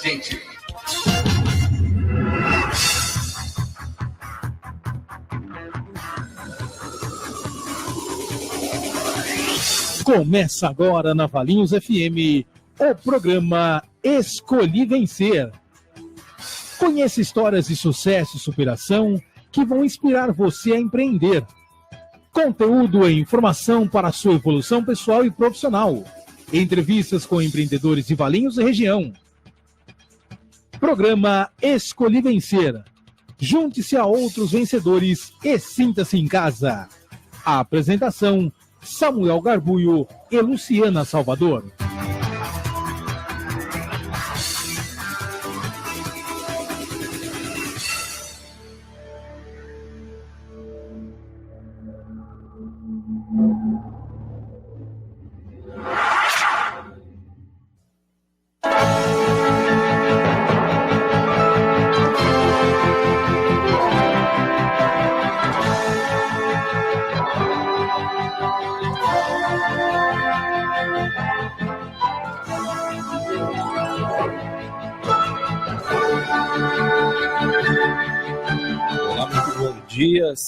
gente. Começa agora na Valinhos FM o programa Escolhi Vencer. Conheça histórias de sucesso e superação que vão inspirar você a empreender. Conteúdo e informação para a sua evolução pessoal e profissional. Entrevistas com empreendedores de Valinhos e região. Programa Escolhi Vencer. Junte-se a outros vencedores e sinta-se em casa. A apresentação: Samuel Garbuio e Luciana Salvador.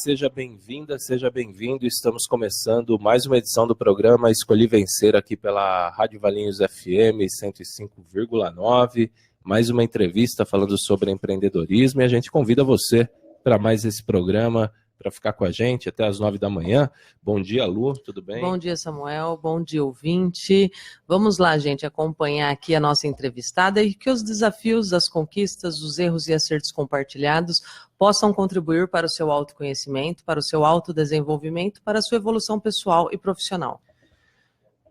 Seja bem-vinda, seja bem-vindo. Estamos começando mais uma edição do programa Escolhi Vencer aqui pela Rádio Valinhos FM 105,9. Mais uma entrevista falando sobre empreendedorismo e a gente convida você para mais esse programa, para ficar com a gente até às 9 da manhã. Bom dia, Lu, tudo bem? Bom dia, Samuel, bom dia, ouvinte. Vamos lá, gente, acompanhar aqui a nossa entrevistada e que os desafios, as conquistas, os erros e acertos compartilhados possam contribuir para o seu autoconhecimento, para o seu autodesenvolvimento, para a sua evolução pessoal e profissional.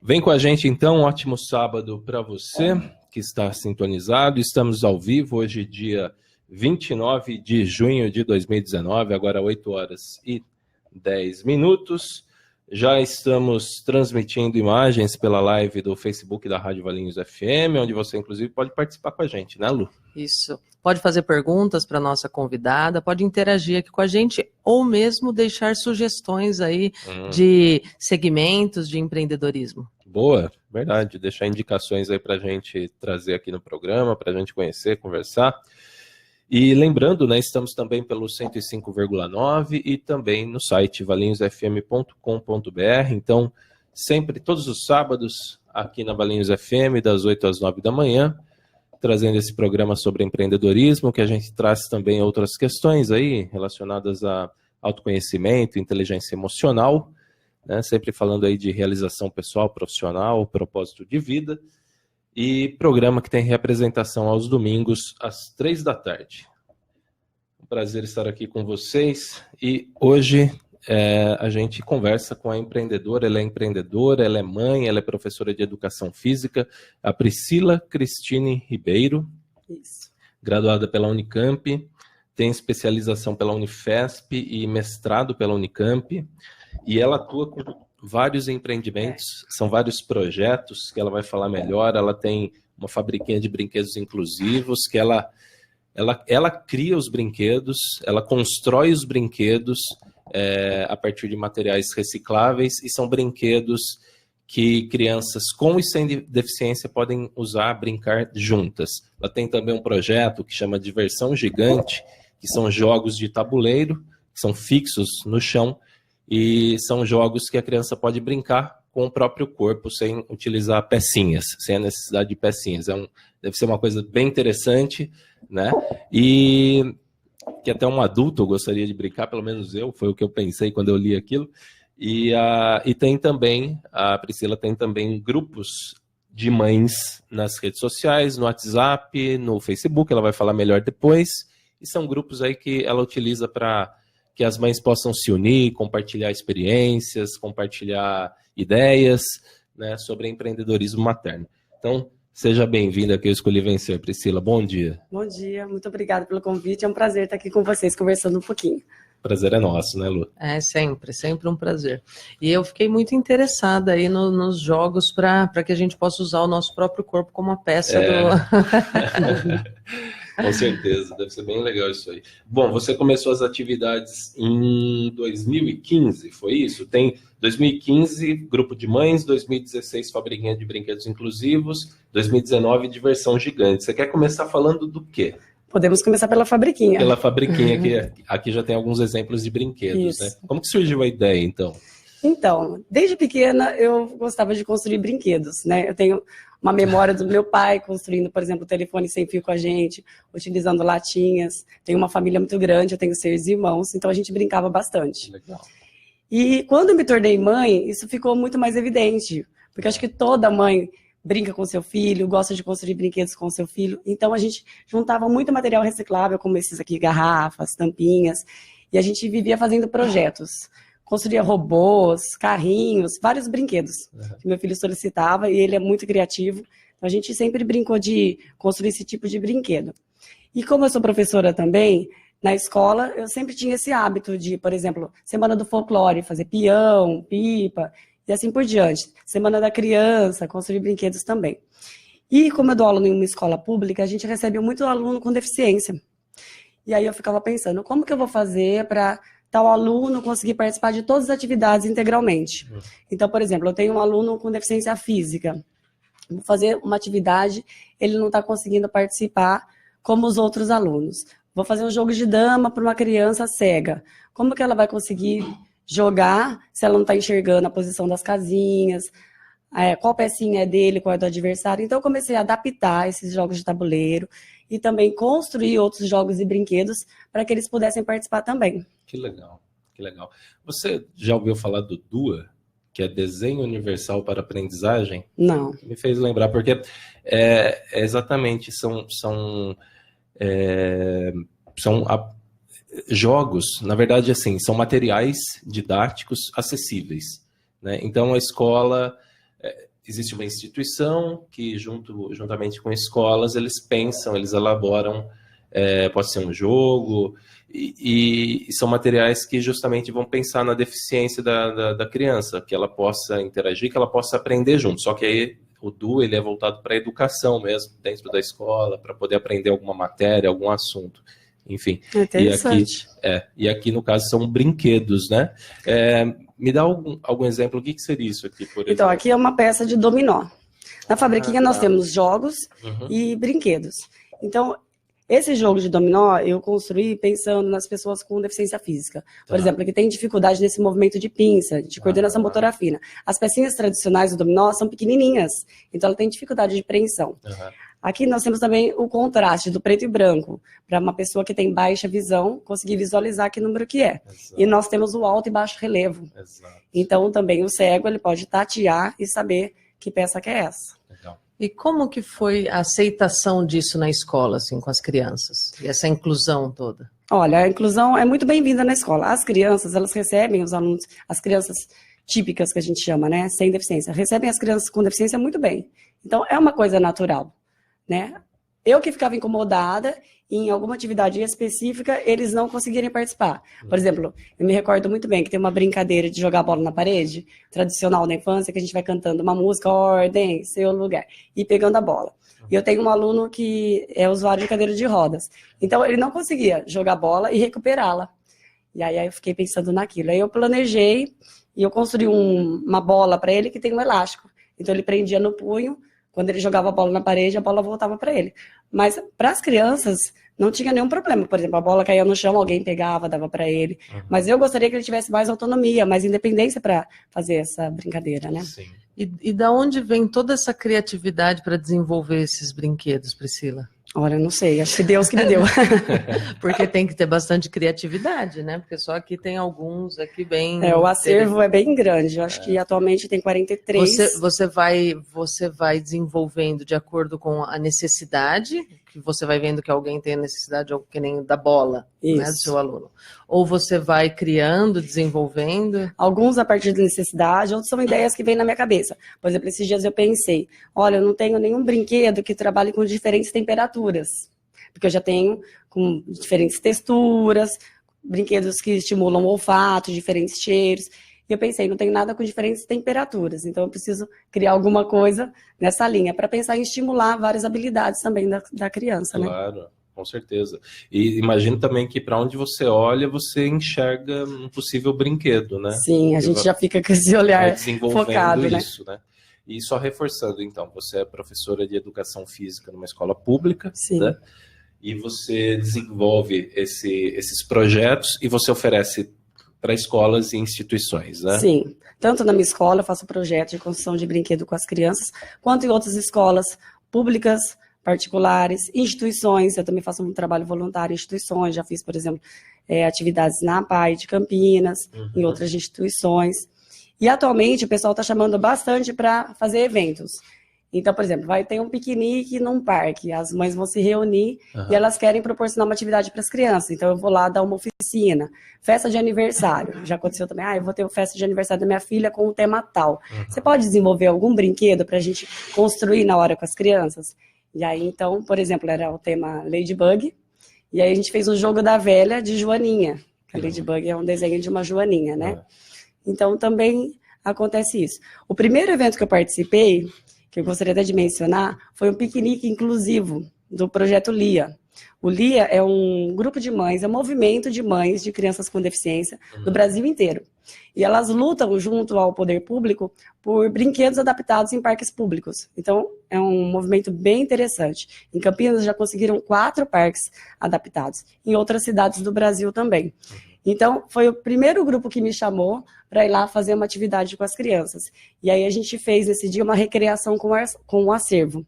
Vem com a gente, então, um ótimo sábado para você que está sintonizado. Estamos ao vivo, hoje dia 29 de junho de 2019, agora 8 horas e 10 minutos. Já estamos transmitindo imagens pela live do Facebook da Rádio Valinhos FM, onde você, inclusive, pode participar com a gente, né, Lu? Isso. Pode fazer perguntas para a nossa convidada, pode interagir aqui com a gente, ou mesmo deixar sugestões aí de segmentos de empreendedorismo. Boa, verdade. Deixar indicações aí para a gente trazer aqui no programa, para a gente conhecer, conversar. E lembrando, né, estamos também pelo 105,9 e também no site valinhosfm.com.br. Então, sempre, todos os sábados, aqui na Valinhos FM, das 8 às 9 da manhã, trazendo esse programa sobre empreendedorismo, que a gente traz também outras questões aí relacionadas a autoconhecimento, inteligência emocional, né, sempre falando aí de realização pessoal, profissional, propósito de vida. E programa que tem representação aos domingos, às 3 da tarde. Um prazer estar aqui com vocês. E hoje a gente conversa com a empreendedora. Ela é mãe, ela é professora de educação física, a Priscila Cristine Ribeiro. Isso. Graduada pela Unicamp, tem especialização pela Unifesp e mestrado pela Unicamp. E ela atua com vários empreendimentos, são vários projetos que ela vai falar melhor. Ela tem uma fabriquinha de brinquedos inclusivos, que ela cria os brinquedos, ela constrói os brinquedos a partir de materiais recicláveis, e são brinquedos que crianças com e sem deficiência podem usar, brincar juntas. Ela tem também um projeto que chama Diversão Gigante, que são jogos de tabuleiro, que são fixos no chão, e são jogos que a criança pode brincar com o próprio corpo, sem utilizar pecinhas, sem a necessidade de pecinhas. Deve ser uma coisa bem interessante, né? E que até um adulto gostaria de brincar, pelo menos foi o que eu pensei quando eu li aquilo. E tem também, a Priscila tem também grupos de mães nas redes sociais, no WhatsApp, no Facebook, ela vai falar melhor depois. E são grupos aí que ela utiliza para que as mães possam se unir, compartilhar experiências, compartilhar ideias, né, sobre empreendedorismo materno. Então, seja bem-vinda aqui ao Escolhi Vencer, Priscila. Bom dia. Bom dia, muito obrigada pelo convite. É um prazer estar aqui com vocês, conversando um pouquinho. Prazer é nosso, né, Lu? É sempre um prazer. E eu fiquei muito interessada aí nos jogos para que a gente possa usar o nosso próprio corpo como uma peça do... Com certeza, deve ser bem legal isso aí. Bom, você começou as atividades em 2015, foi isso? Tem 2015, grupo de mães, 2016, fabriquinha de brinquedos inclusivos, 2019, diversão gigante. Você quer começar falando do quê? Podemos começar pela fabriquinha. Pela fabriquinha, que aqui já tem alguns exemplos de brinquedos, Isso. né? Como que surgiu a ideia, então? Então, desde pequena eu gostava de construir brinquedos, né? Eu tenho uma memória do meu pai construindo, por exemplo, o telefone sem fio com a gente, utilizando latinhas. Tenho uma família muito grande, eu tenho 6 irmãos, então a gente brincava bastante. Legal. E quando eu me tornei mãe, isso ficou muito mais evidente, porque acho que toda mãe brinca com seu filho, gosta de construir brinquedos com seu filho. Então a gente juntava muito material reciclável, como esses aqui, garrafas, tampinhas, e a gente vivia fazendo projetos. Construía robôs, carrinhos, vários brinquedos que meu filho solicitava, e ele é muito criativo. Então a gente sempre brincou de construir esse tipo de brinquedo. E como eu sou professora também, na escola eu sempre tinha esse hábito de, por exemplo, Semana do Folclore, fazer peão, pipa, e assim por diante. Semana da Criança, construir brinquedos também. E como eu dou aula em uma escola pública, a gente recebe muito aluno com deficiência. E aí eu ficava pensando, como que eu vou fazer para tal aluno conseguir participar de todas as atividades integralmente? Então, por exemplo, eu tenho um aluno com deficiência física. Vou fazer uma atividade, ele não está conseguindo participar como os outros alunos. Vou fazer um jogo de dama para uma criança cega. Como que ela vai conseguir jogar se ela não está enxergando a posição das casinhas, qual pecinha é dele, qual é do adversário? Então eu comecei a adaptar esses jogos de tabuleiro e também construir outros jogos e brinquedos para que eles pudessem participar também. Que legal, que legal. Você já ouviu falar do DUA, que é Desenho Universal para Aprendizagem? Não. Me fez lembrar, porque exatamente são jogos, na verdade, assim, são materiais didáticos acessíveis, né? Então, a escola, existe uma instituição que, juntamente com escolas, eles pensam, eles elaboram, pode ser um jogo, e são materiais que justamente vão pensar na deficiência da criança, que ela possa interagir, que ela possa aprender junto. Só que aí o DU, ele é voltado para a educação mesmo, dentro da escola, para poder aprender alguma matéria, algum assunto. Enfim, e aqui no caso são brinquedos, né? Me dá algum exemplo, o que seria isso aqui, por exemplo? Então, aqui é uma peça de dominó. Na fabriquinha nós temos jogos e brinquedos. Então, esse jogo de dominó eu construí pensando nas pessoas com deficiência física. Por exemplo, que tem dificuldade nesse movimento de pinça, de coordenação motora fina. As pecinhas tradicionais do dominó são pequenininhas, então ela tem dificuldade de preensão. Aqui nós temos também o contraste do preto e branco, para uma pessoa que tem baixa visão conseguir visualizar que número que é. Exato. E nós temos o alto e baixo relevo. Exato. Então também o cego ele pode tatear e saber que peça que é essa. Legal. E como que foi a aceitação disso na escola, assim, com as crianças? E essa inclusão toda? Olha, a inclusão é muito bem-vinda na escola. As crianças, elas recebem os alunos, as crianças típicas que a gente chama, né, sem deficiência, recebem as crianças com deficiência muito bem. Então é uma coisa natural. Né? Eu que ficava incomodada em alguma atividade específica, eles não conseguirem participar. Por exemplo, eu me recordo muito bem que tem uma brincadeira de jogar bola na parede, tradicional na infância, que a gente vai cantando uma música, ordem, seu lugar, e pegando a bola. E eu tenho um aluno que é usuário de cadeira de rodas. Então, ele não conseguia jogar bola e recuperá-la. E aí eu fiquei pensando naquilo. Aí eu planejei e eu construí uma bola para ele que tem um elástico. Então, ele prendia no punho. Quando ele jogava a bola na parede, a bola voltava para ele. Mas para as crianças, não tinha nenhum problema. Por exemplo, a bola caía no chão, alguém pegava, dava para ele. Mas eu gostaria que ele tivesse mais autonomia, mais independência para fazer essa brincadeira, né? Sim. E da onde vem toda essa criatividade para desenvolver esses brinquedos, Priscila? Olha, não sei, acho que Deus que me deu. Porque tem que ter bastante criatividade, né? Porque só aqui tem alguns aqui bem... O acervo é bem grande, eu acho que atualmente tem 43. Você vai desenvolvendo de acordo com a necessidade, que você vai vendo que alguém tem a necessidade, ou que nem da bola, né, do seu aluno. Ou você vai criando, desenvolvendo? Alguns a partir da necessidade, outros são ideias que vêm na minha cabeça. Por exemplo, esses dias eu pensei, olha, eu não tenho nenhum brinquedo que trabalhe com diferentes temperaturas. Porque eu já tenho com diferentes texturas, brinquedos que estimulam o olfato, diferentes cheiros. E eu pensei, não tenho nada com diferentes temperaturas, então eu preciso criar alguma coisa nessa linha, para pensar em estimular várias habilidades também da criança, né? Claro, com certeza. E imagino também que para onde você olha, você enxerga um possível brinquedo, né? Sim, a gente já fica com esse olhar focado, né? Isso, né? E só reforçando, então, você é professora de educação física numa escola pública, Sim. Né? E você desenvolve esses projetos e você oferece para escolas e instituições, né? Sim. Tanto na minha escola eu faço projeto de construção de brinquedo com as crianças, quanto em outras escolas públicas, particulares, instituições. Eu também faço um trabalho voluntário em instituições. Já fiz, por exemplo, atividades na APAE de Campinas, em outras instituições. E atualmente o pessoal está chamando bastante para fazer eventos. Então, por exemplo, vai ter um piquenique num parque, as mães vão se reunir e elas querem proporcionar uma atividade para as crianças. Então, eu vou lá dar uma oficina, festa de aniversário. Já aconteceu também, eu vou ter uma festa de aniversário da minha filha com o tema tal. Você pode desenvolver algum brinquedo para a gente construir na hora com as crianças? E aí, então, por exemplo, era o tema Ladybug, e aí a gente fez um jogo da velha de Joaninha. A Ladybug é um desenho de uma Joaninha, né? Então, também acontece isso. O primeiro evento que eu participei, que eu gostaria até de mencionar, foi um piquenique inclusivo do Projeto LIA. O LIA é um grupo de mães, é um movimento de mães de crianças com deficiência do Brasil inteiro. E elas lutam junto ao poder público por brinquedos adaptados em parques públicos. Então, é um movimento bem interessante. Em Campinas já conseguiram 4 parques adaptados, em outras cidades do Brasil também. Então, foi o primeiro grupo que me chamou para ir lá fazer uma atividade com as crianças. E aí a gente fez nesse dia uma recreação com o acervo,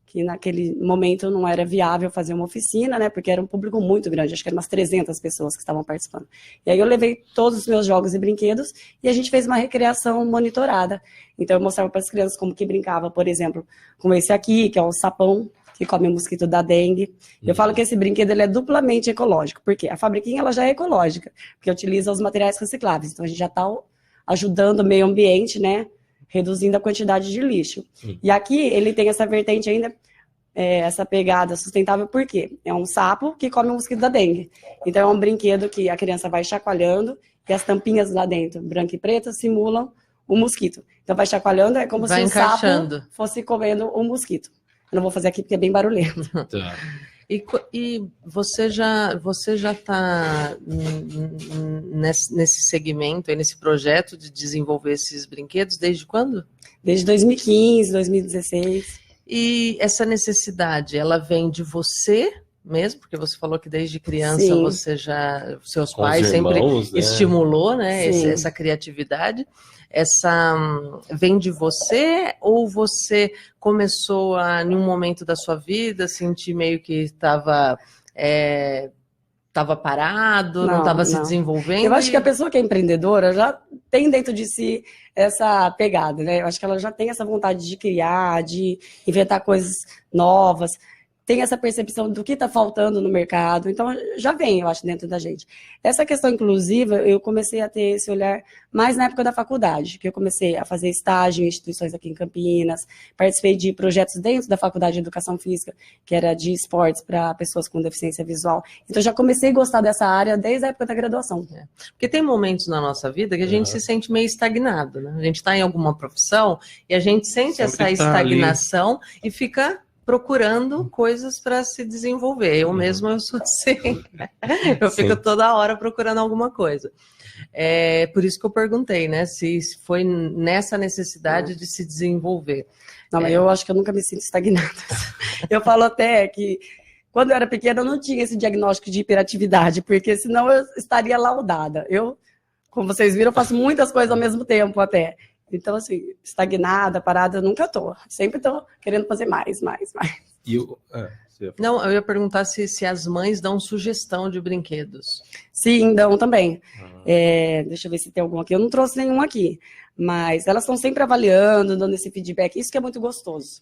que naquele momento não era viável fazer uma oficina, né, porque era um público muito grande, acho que eram umas 300 pessoas que estavam participando. E aí eu levei todos os meus jogos e brinquedos e a gente fez uma recreação monitorada. Então eu mostrava para as crianças como que brincava, por exemplo, com esse aqui, que é o sapão, que come o mosquito da dengue. Eu falo que esse brinquedo ele é duplamente ecológico, porque a fabriquinha ela já é ecológica, porque utiliza os materiais recicláveis. Então a gente já está ajudando o meio ambiente, né, reduzindo a quantidade de lixo. E aqui ele tem essa vertente ainda, essa pegada sustentável, porque é um sapo que come o mosquito da dengue. Então é um brinquedo que a criança vai chacoalhando e as tampinhas lá dentro, branca e preta, simulam o mosquito. Então vai chacoalhando, é como se o sapo fosse comendo o mosquito. Eu não vou fazer aqui porque é bem barulhento. Tá. E você já está nesse segmento, nesse projeto de desenvolver esses brinquedos desde quando? Desde 2015, 2016. E essa necessidade, ela vem de você mesmo? Porque você falou que desde criança seus pais sempre estimulou, né, essa criatividade. Vem de você ou você começou em um momento da sua vida sentir meio que estava parado, não estava se desenvolvendo? Eu acho que a pessoa que é empreendedora já tem dentro de si essa pegada, né? Eu acho que ela já tem essa vontade de criar, de inventar coisas novas, tem essa percepção do que está faltando no mercado, então já vem, eu acho, dentro da gente. Essa questão inclusiva, eu comecei a ter esse olhar mais na época da faculdade, que eu comecei a fazer estágio em instituições aqui em Campinas, participei de projetos dentro da Faculdade de Educação Física, que era de esportes para pessoas com deficiência visual. Então já comecei a gostar dessa área desde a época da graduação. Porque tem momentos na nossa vida que a gente se sente meio estagnado, né? A gente está em alguma profissão e a gente sente essa estagnação e fica procurando coisas para se desenvolver. Eu mesma, eu sou assim. Eu fico toda hora procurando alguma coisa. É por isso que eu perguntei, né? Se foi nessa necessidade de se desenvolver. Não, mas eu acho que eu nunca me sinto estagnada. Eu falo até que quando eu era pequena eu não tinha esse diagnóstico de hiperatividade, porque senão eu estaria laudada. Eu, como vocês viram, eu faço muitas coisas ao mesmo tempo até. Então, assim, estagnada, parada, eu nunca tô. Sempre tô querendo fazer mais. Não, eu ia perguntar se as mães dão sugestão de brinquedos. Sim, dão também. Deixa eu ver se tem algum aqui. Eu não trouxe nenhum aqui, mas elas estão sempre avaliando, dando esse feedback. Isso que é muito gostoso.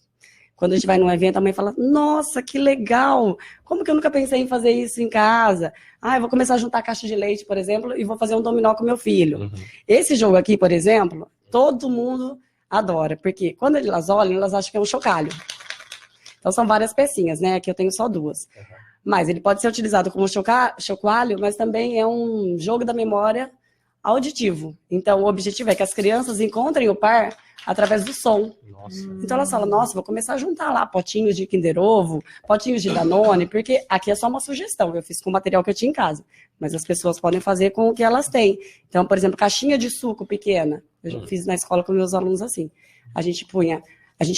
Quando a gente vai num evento, a mãe fala, nossa, que legal! Como que eu nunca pensei em fazer isso em casa? Eu vou começar a juntar caixa de leite, por exemplo, e vou fazer um dominó com meu filho. Esse jogo aqui, por exemplo, todo mundo adora, porque quando elas olham, elas acham que é um chocalho. Então são várias pecinhas, né? Aqui eu tenho só 2. Mas ele pode ser utilizado como chocalho, mas também é um jogo da memória auditivo. Então, o objetivo é que as crianças encontrem o par através do som. Nossa. Então, elas falam, nossa, vou começar a juntar lá potinhos de Kinder Ovo, potinhos de Danone, porque aqui é só uma sugestão, eu fiz com o material que eu tinha em casa, mas as pessoas podem fazer com o que elas têm. Então, por exemplo, caixinha de suco pequena, eu já fiz na escola com meus alunos assim. A gente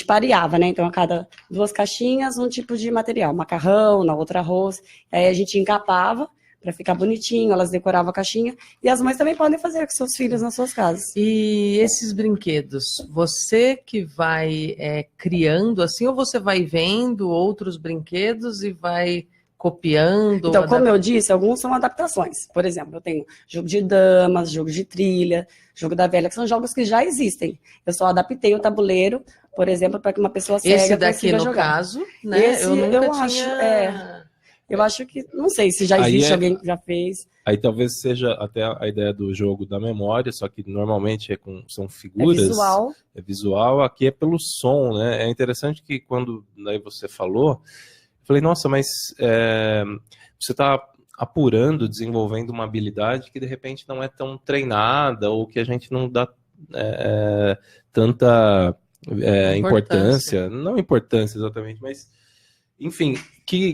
pareava, né? Então, a cada 2 caixinhas, um tipo de material, macarrão, na outra arroz, aí a gente encapava, para ficar bonitinho, elas decoravam a caixinha. E as mães também podem fazer com seus filhos nas suas casas. E esses brinquedos, você que vai criando assim, ou você vai vendo outros brinquedos e vai copiando? Então, como eu disse, alguns são adaptações. Por exemplo, eu tenho jogo de damas, jogo de trilha, jogo da velha, que são jogos que já existem. Eu só adaptei o tabuleiro, por exemplo, para que uma pessoa cega esse daqui, consiga no jogar. Caso, né? Esse eu nunca tinha... Eu acho que, não sei se já existe alguém que já fez. Aí talvez seja até a ideia do jogo da memória, só que normalmente são figuras. É visual. É visual, aqui é pelo som, né? É interessante que quando daí você falou, eu falei, nossa, mas você está apurando, desenvolvendo uma habilidade que de repente não é tão treinada, ou que a gente não dá tanta importância. Não importância exatamente, mas enfim,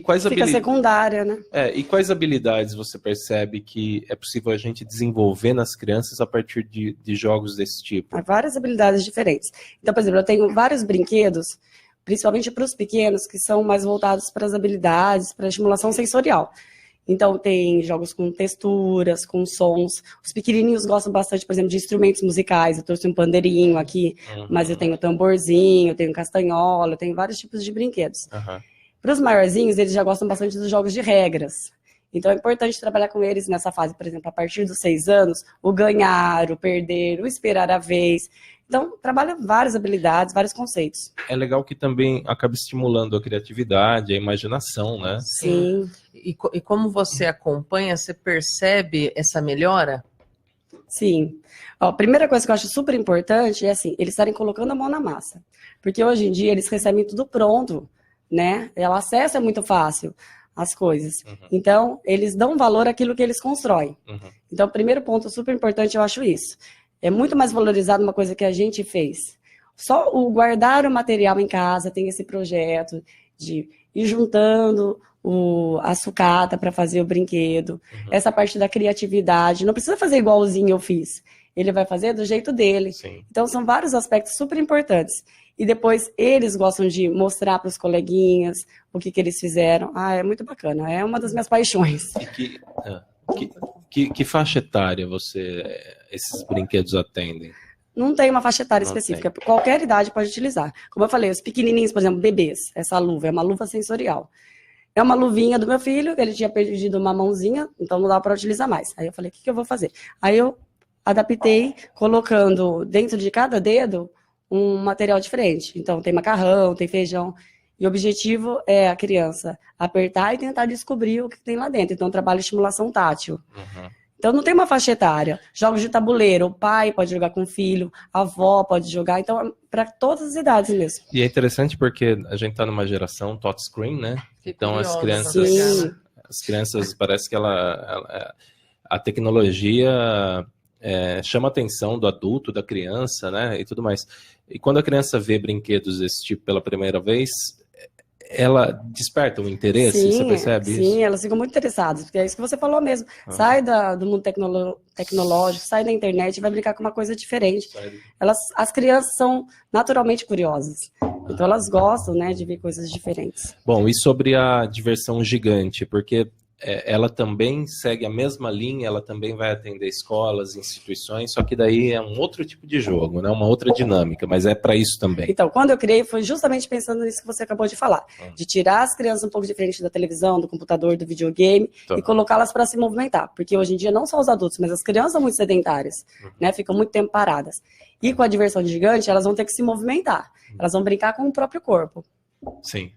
quais Fica secundária, né? E quais habilidades você percebe que é possível a gente desenvolver nas crianças a partir de jogos desse tipo? Há várias habilidades diferentes. Então, por exemplo, eu tenho vários brinquedos, principalmente para os pequenos, que são mais voltados para as habilidades, para a estimulação sensorial. Então, tem jogos com texturas, com sons. Os pequenininhos gostam bastante, por exemplo, de instrumentos musicais. Eu trouxe um pandeirinho aqui, mas eu tenho tamborzinho, eu tenho castanhola, eu tenho vários tipos de brinquedos. Para os maiorzinhos, eles já gostam bastante dos jogos de regras. Então, é importante trabalhar com eles nessa fase, por exemplo, a partir dos 6 anos, o ganhar, o perder, o esperar a vez. Então, trabalha várias habilidades, vários conceitos. É legal que também acaba estimulando a criatividade, a imaginação, né? Sim. E como você acompanha, você percebe essa melhora? Sim. Ó, a primeira coisa que eu acho super importante é assim, eles estarem colocando a mão na massa. Porque hoje em dia eles recebem tudo pronto, né? O acesso é muito fácil às coisas. Então, eles dão valor àquilo que eles constroem. Então, o primeiro ponto super importante, eu acho isso. É muito mais valorizado uma coisa que a gente fez. Só o guardar o material em casa, tem esse projeto de ir juntando a sucata para fazer o brinquedo. Essa parte da criatividade. Não precisa fazer igualzinho eu fiz. Ele vai fazer do jeito dele. Sim. Então, são vários aspectos super importantes. E depois eles gostam de mostrar para os coleguinhas o que eles fizeram. É muito bacana. É uma das minhas paixões. E que faixa etária esses brinquedos atendem? Não tem uma faixa etária específica. Qualquer idade pode utilizar. Como eu falei, os pequenininhos, por exemplo, bebês. Essa luva é uma luva sensorial. É uma luvinha do meu filho, ele tinha perdido uma mãozinha, então não dá para utilizar mais. Aí eu falei, o que eu vou fazer? Aí eu adaptei, colocando dentro de cada dedo um material diferente. Então, tem macarrão, tem feijão. E o objetivo é a criança apertar e tentar descobrir o que tem lá dentro. Então, trabalho de estimulação tátil. Então, não tem uma faixa etária. Jogos de tabuleiro, o pai pode jogar com o filho, a avó pode jogar. Então, é para todas as idades mesmo. E é interessante porque a gente está numa geração touchscreen, né? Então, as crianças parece que a tecnologia chama a atenção do adulto, da criança, né? E tudo mais. E quando a criança vê brinquedos desse tipo pela primeira vez, ela desperta um interesse, você percebe isso? Sim, elas ficam muito interessadas, porque é isso que você falou mesmo. Sai do mundo tecnológico, sai da internet e vai brincar com uma coisa diferente. As crianças são naturalmente curiosas, então elas gostam, né, de ver coisas diferentes. Bom, e sobre a diversão gigante, porque ela também segue a mesma linha, ela também vai atender escolas, instituições, só que daí é um outro tipo de jogo, né? Uma outra dinâmica, mas é para isso também. Então, quando eu criei, foi justamente pensando nisso que você acabou de falar, de tirar as crianças um pouco de frente da televisão, do computador, do videogame, e colocá-las para se movimentar, porque hoje em dia não só os adultos, mas as crianças são muito sedentárias, né? Ficam muito tempo paradas. E com a diversão gigante, elas vão ter que se movimentar, elas vão brincar com o próprio corpo. Sim.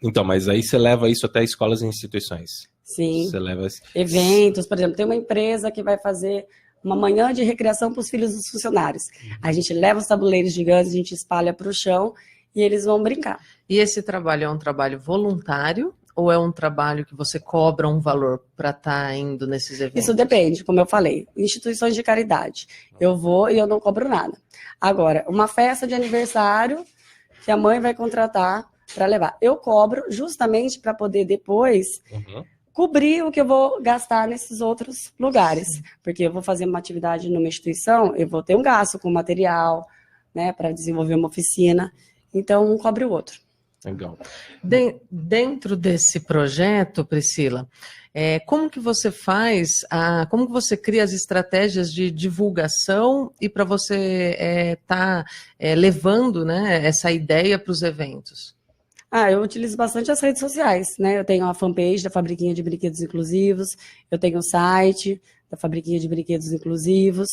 Então, mas aí você leva isso até escolas e instituições. Sim. Você leva eventos, por exemplo, tem uma empresa que vai fazer uma manhã de recreação para os filhos dos funcionários. A gente leva os tabuleiros gigantes, a gente espalha para o chão e eles vão brincar. E esse trabalho é um trabalho voluntário ou é um trabalho que você cobra um valor para estar indo nesses eventos? Isso depende, como eu falei. Instituições de caridade. Eu vou e eu não cobro nada. Agora, uma festa de aniversário que a mãe vai contratar para levar. Eu cobro justamente para poder depois cobrir o que eu vou gastar nesses outros lugares. Porque eu vou fazer uma atividade numa instituição, eu vou ter um gasto com material, né, para desenvolver uma oficina. Então, um cobre o outro. Legal. Dentro desse projeto, Priscila, como que você faz, como que você cria as estratégias de divulgação e para você estar levando, né, essa ideia para os eventos? Eu utilizo bastante as redes sociais, né? Eu tenho a fanpage da Fabriquinha de Brinquedos Inclusivos, eu tenho o site da Fabriquinha de Brinquedos Inclusivos.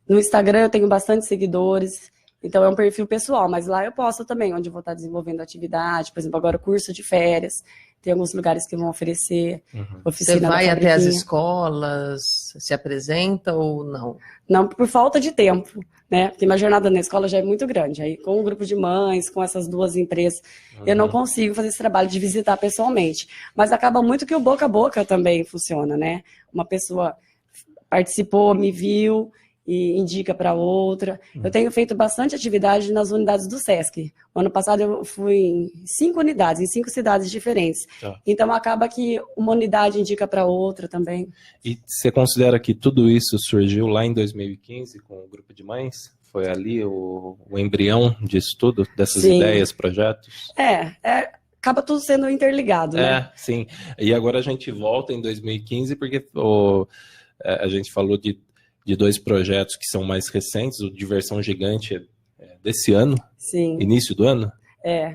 No Instagram eu tenho bastante seguidores, então é um perfil pessoal, mas lá eu posto também, onde eu vou estar desenvolvendo atividade, por exemplo, agora curso de férias, tem alguns lugares que vão oferecer oficina. Você vai até as escolas, se apresenta ou não? Não, por falta de tempo, né? Porque minha jornada na escola já é muito grande. Aí, com um grupo de mães, com essas duas empresas, eu não consigo fazer esse trabalho de visitar pessoalmente. Mas acaba muito que o boca a boca também funciona, né? Uma pessoa participou, me viu e indica para outra. Eu tenho feito bastante atividade nas unidades do SESC. O ano passado eu fui em 5 unidades, em 5 cidades diferentes. Então acaba que uma unidade indica para outra também. E você considera que tudo isso surgiu lá em 2015 com o grupo de mães? Foi ali o embrião disso tudo, dessas ideias, projetos? Acaba tudo sendo interligado, né? Sim. E agora a gente volta em 2015 porque a gente falou de 2 projetos que são mais recentes, o Diversão Gigante desse ano, Sim. Início do ano?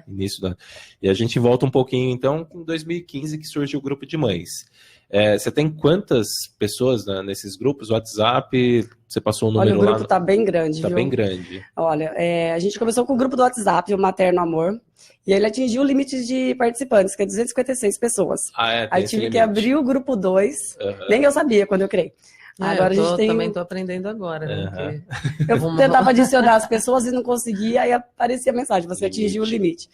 Início do ano. E a gente volta um pouquinho, então, em 2015 que surgiu o grupo de mães. Você tem quantas pessoas nesses grupos? WhatsApp, você passou um número lá? Olha, o grupo está bem grande, viu? Bem grande. Olha, a gente começou com o grupo do WhatsApp, o Materno Amor, e ele atingiu o limite de participantes, que é 256 pessoas. Aí tive que abrir o grupo 2, nem eu sabia quando eu criei. Agora também estou aprendendo agora. Né? Eu tentava adicionar as pessoas e não conseguia, aí aparecia a mensagem, você atingiu o limite.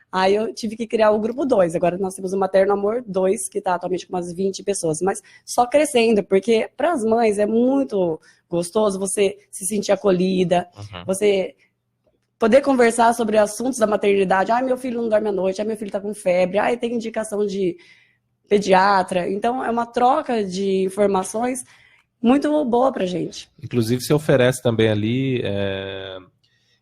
Aí eu tive que criar o grupo 2. Agora nós temos o Materno Amor 2, que está atualmente com umas 20 pessoas, mas só crescendo, porque para as mães é muito gostoso você se sentir acolhida, você poder conversar sobre assuntos da maternidade. Meu filho não dorme à noite, meu filho está com febre, tem indicação de pediatra. Então é uma troca de informações muito boa pra gente. Inclusive, você oferece também ali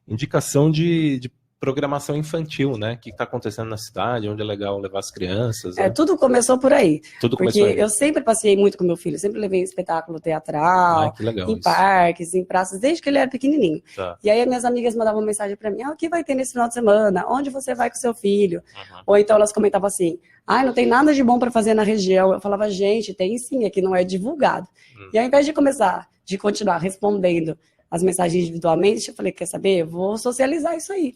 indicação de programação infantil, né? O que está acontecendo na cidade, onde é legal levar as crianças. Tudo começou por aí. Começou aí. Eu sempre passeei muito com meu filho, sempre levei em espetáculo teatral, em parques, em praças, desde que ele era pequenininho. E aí minhas amigas mandavam mensagem pra mim, o que vai ter nesse final de semana? Onde você vai com seu filho? Ou então elas comentavam assim, não tem nada de bom para fazer na região. Eu falava, gente, tem sim, aqui não é divulgado. E ao invés de continuar respondendo as mensagens individualmente, eu falei, quer saber? Eu vou socializar isso aí.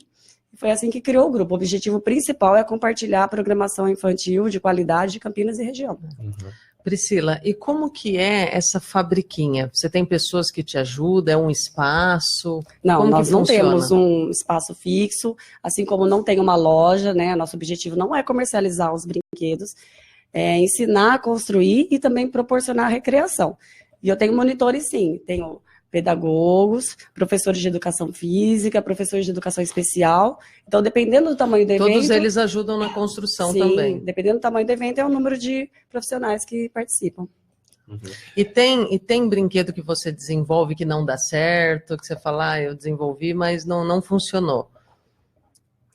E foi assim que criou o grupo. O objetivo principal é compartilhar a programação infantil de qualidade de Campinas e região. Priscila, e como que é essa fabriquinha? Você tem pessoas que te ajudam? É um espaço? Não, nós não temos um espaço fixo, assim como não tem uma loja, né? Nosso objetivo não é comercializar os brinquedos, é ensinar a construir e também proporcionar a recreação. E eu tenho monitores, sim, tenho pedagogos, professores de educação física, professores de educação especial. Então, dependendo do tamanho do evento... Todos eles ajudam na construção também. Sim, dependendo do tamanho do evento, é o número de profissionais que participam. E tem brinquedo que você desenvolve que não dá certo, que você fala, eu desenvolvi, mas não funcionou?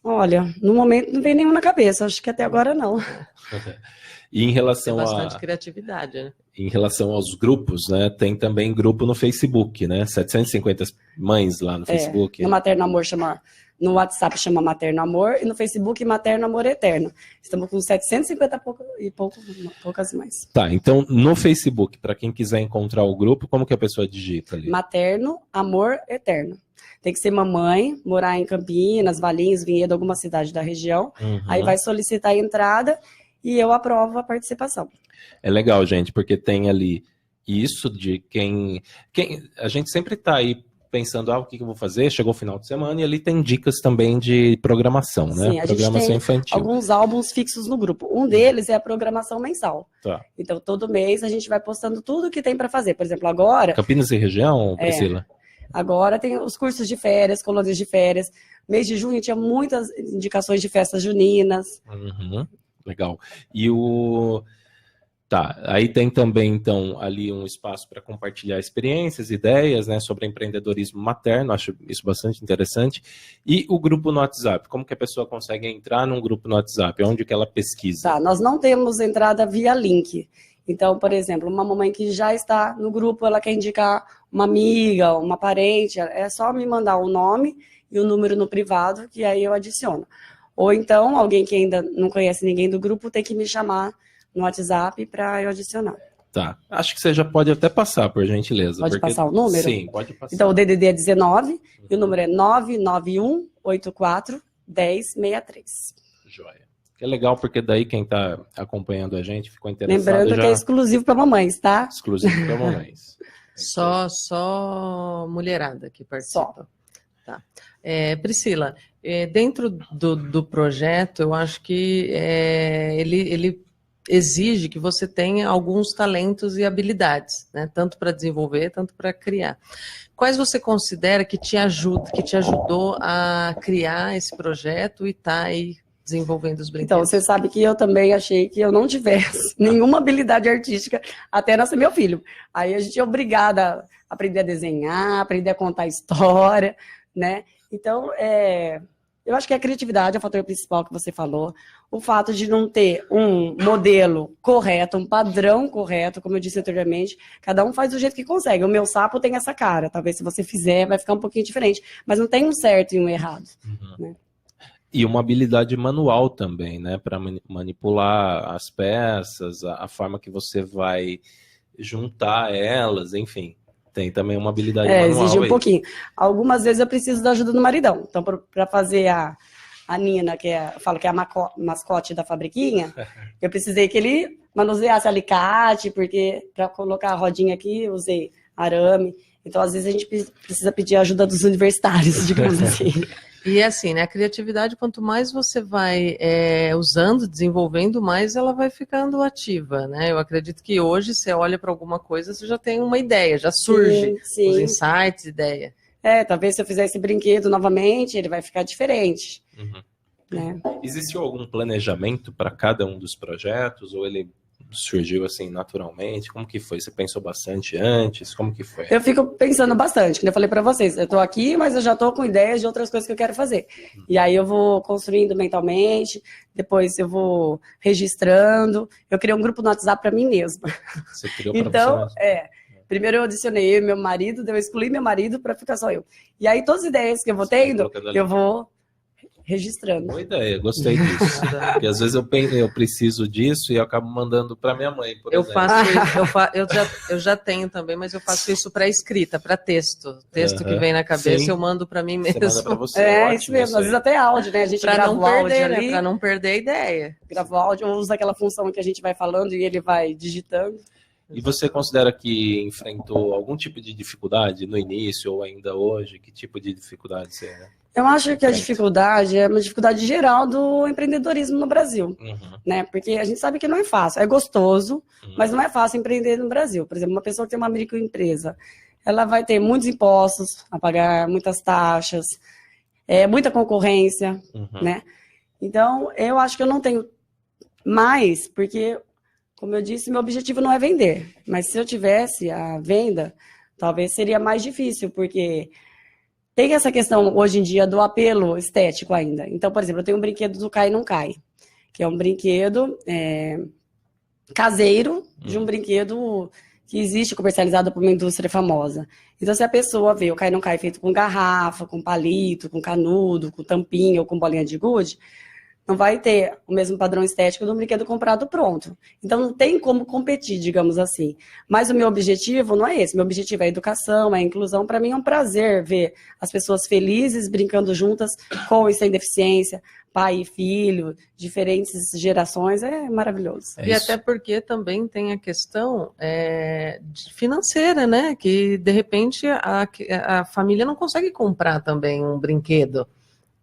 Olha, no momento não vem nenhum na cabeça, acho que até agora não. E em relação bastante criatividade, né? Em relação aos grupos, né? Tem também grupo no Facebook, né? 750 mães lá no Facebook. No Materno Amor no WhatsApp chama Materno Amor e no Facebook Materno Amor Eterno. Estamos com 750 poucas mais. Tá, então no Facebook, para quem quiser encontrar o grupo, como que a pessoa digita ali? Materno Amor Eterno. Tem que ser mamãe, morar em Campinas, Valinhos, Vinhedo, alguma cidade da região. Aí vai solicitar a entrada e eu aprovo a participação. É legal, gente, porque tem ali isso de quem a gente sempre está aí pensando, o que eu vou fazer? Chegou o final de semana e ali tem dicas também de programação, né? Sim, a gente Programação tem infantil. alguns álbuns fixos no grupo. Um deles é a programação mensal. Tá. Então, todo mês a gente vai postando tudo que tem para fazer. Por exemplo, agora... Campinas e região, Priscila? Agora tem os cursos de férias, colônias de férias. Mês de junho tinha muitas indicações de festas juninas. Uhum, legal. E Tá, aí tem também, então, ali um espaço para compartilhar experiências, ideias, né, sobre empreendedorismo materno, acho isso bastante interessante. E o grupo no WhatsApp, como que a pessoa consegue entrar num grupo no WhatsApp? Onde que ela pesquisa? Tá, nós não temos entrada via link. Então, por exemplo, uma mamãe que já está no grupo, ela quer indicar uma amiga, uma parente, é só me mandar o nome e o número no privado, que aí eu adiciono. Ou então, alguém que ainda não conhece ninguém do grupo tem que me chamar no WhatsApp para eu adicionar. Tá, acho que você já pode até passar, por gentileza. Pode passar o número? Sim, pode passar. Então, o DDD é 19 e o número é 991841063. Joia. Que é legal, porque daí quem está acompanhando a gente ficou interessado. Lembrando que é exclusivo para mamães, tá? Exclusivo para mamães. Só mulherada que participa. Tá. Priscila, dentro do projeto, eu acho que ele exige que você tenha alguns talentos e habilidades, né? Tanto para desenvolver, tanto para criar. Quais você considera que te ajudou a criar esse projeto e tá aí desenvolvendo os brinquedos? Então, você sabe que eu também achei que eu não tivesse nenhuma habilidade artística até nascer meu filho. Aí a gente é obrigada a aprender a desenhar, aprender a contar história, né? Então, eu acho que a criatividade é o fator principal que você falou. O fato de não ter um modelo correto, um padrão correto, como eu disse anteriormente, cada um faz do jeito que consegue. O meu sapo tem essa cara, talvez se você fizer vai ficar um pouquinho diferente, mas não tem um certo e um errado. Né? E uma habilidade manual também, né, para manipular as peças, a forma que você vai juntar elas, enfim. Tem também uma habilidade manual. Exige um aí. pouquinho. Algumas vezes eu preciso da ajuda do maridão. Então, para fazer a Nina, eu falo que é a mascote da fabriquinha, eu precisei que ele manuseasse alicate, porque para colocar a rodinha aqui, eu usei arame. Então, às vezes, a gente precisa pedir a ajuda dos universitários, digamos assim. E assim, né, a criatividade, quanto mais você vai usando, desenvolvendo, mais ela vai ficando ativa, né? Eu acredito que hoje, você olha para alguma coisa, você já tem uma ideia, já surge sim. os insights, ideia. Talvez se eu fizer esse brinquedo novamente, ele vai ficar diferente. Né? Existiu algum planejamento para cada um dos projetos, ou ele surgiu assim naturalmente? Como que foi? Você pensou bastante antes? Como que foi? Eu fico pensando bastante, como eu falei para vocês, eu estou aqui, mas eu já estou com ideias de outras coisas que eu quero fazer. E aí eu vou construindo mentalmente, depois eu vou registrando. Eu criei um grupo no WhatsApp para mim mesma. Você criou para então, você mesmo? Primeiro eu adicionei eu e meu marido, eu excluí meu marido para ficar só eu. E aí todas as ideias que eu vou tendo, eu vou registrando. Boa ideia, gostei disso. Porque às vezes eu preciso disso e eu acabo mandando para minha mãe, por exemplo. Eu já tenho também, mas eu faço isso para escrita, para texto. Texto que vem na cabeça, sim. Eu mando para mim mesmo. Você manda para você. Isso mesmo. Às vezes até áudio, né? A gente grava o áudio ali. Né? Para não perder a ideia. Grava o áudio, usa aquela função que a gente vai falando e ele vai digitando. E você considera que enfrentou algum tipo de dificuldade no início ou ainda hoje? Que tipo de dificuldade você Eu acho que a dificuldade é uma dificuldade geral do empreendedorismo no Brasil, né? Porque a gente sabe que não é fácil, é gostoso, mas não é fácil empreender no Brasil. Por exemplo, uma pessoa que tem uma microempresa, ela vai ter muitos impostos a pagar, muitas taxas, muita concorrência, né? Então, eu acho que eu não tenho mais, porque, como eu disse, meu objetivo não é vender. Mas se eu tivesse a venda, talvez seria mais difícil, porque tem essa questão, hoje em dia, do apelo estético ainda. Então, por exemplo, eu tenho um brinquedo do Cai Não Cai, que é um brinquedo caseiro de um brinquedo que existe comercializado por uma indústria famosa. Então, se a pessoa vê o Cai Não Cai feito com garrafa, com palito, com canudo, com tampinha ou com bolinha de gude, não vai ter o mesmo padrão estético de um brinquedo comprado pronto. Então não tem como competir, digamos assim. Mas o meu objetivo não é esse. Meu objetivo é a educação, é a inclusão. Para mim é um prazer ver as pessoas felizes brincando juntas, com e sem deficiência, pai e filho, diferentes gerações, é maravilhoso. E até porque também tem a questão financeira, né? Que de repente a família não consegue comprar também um brinquedo,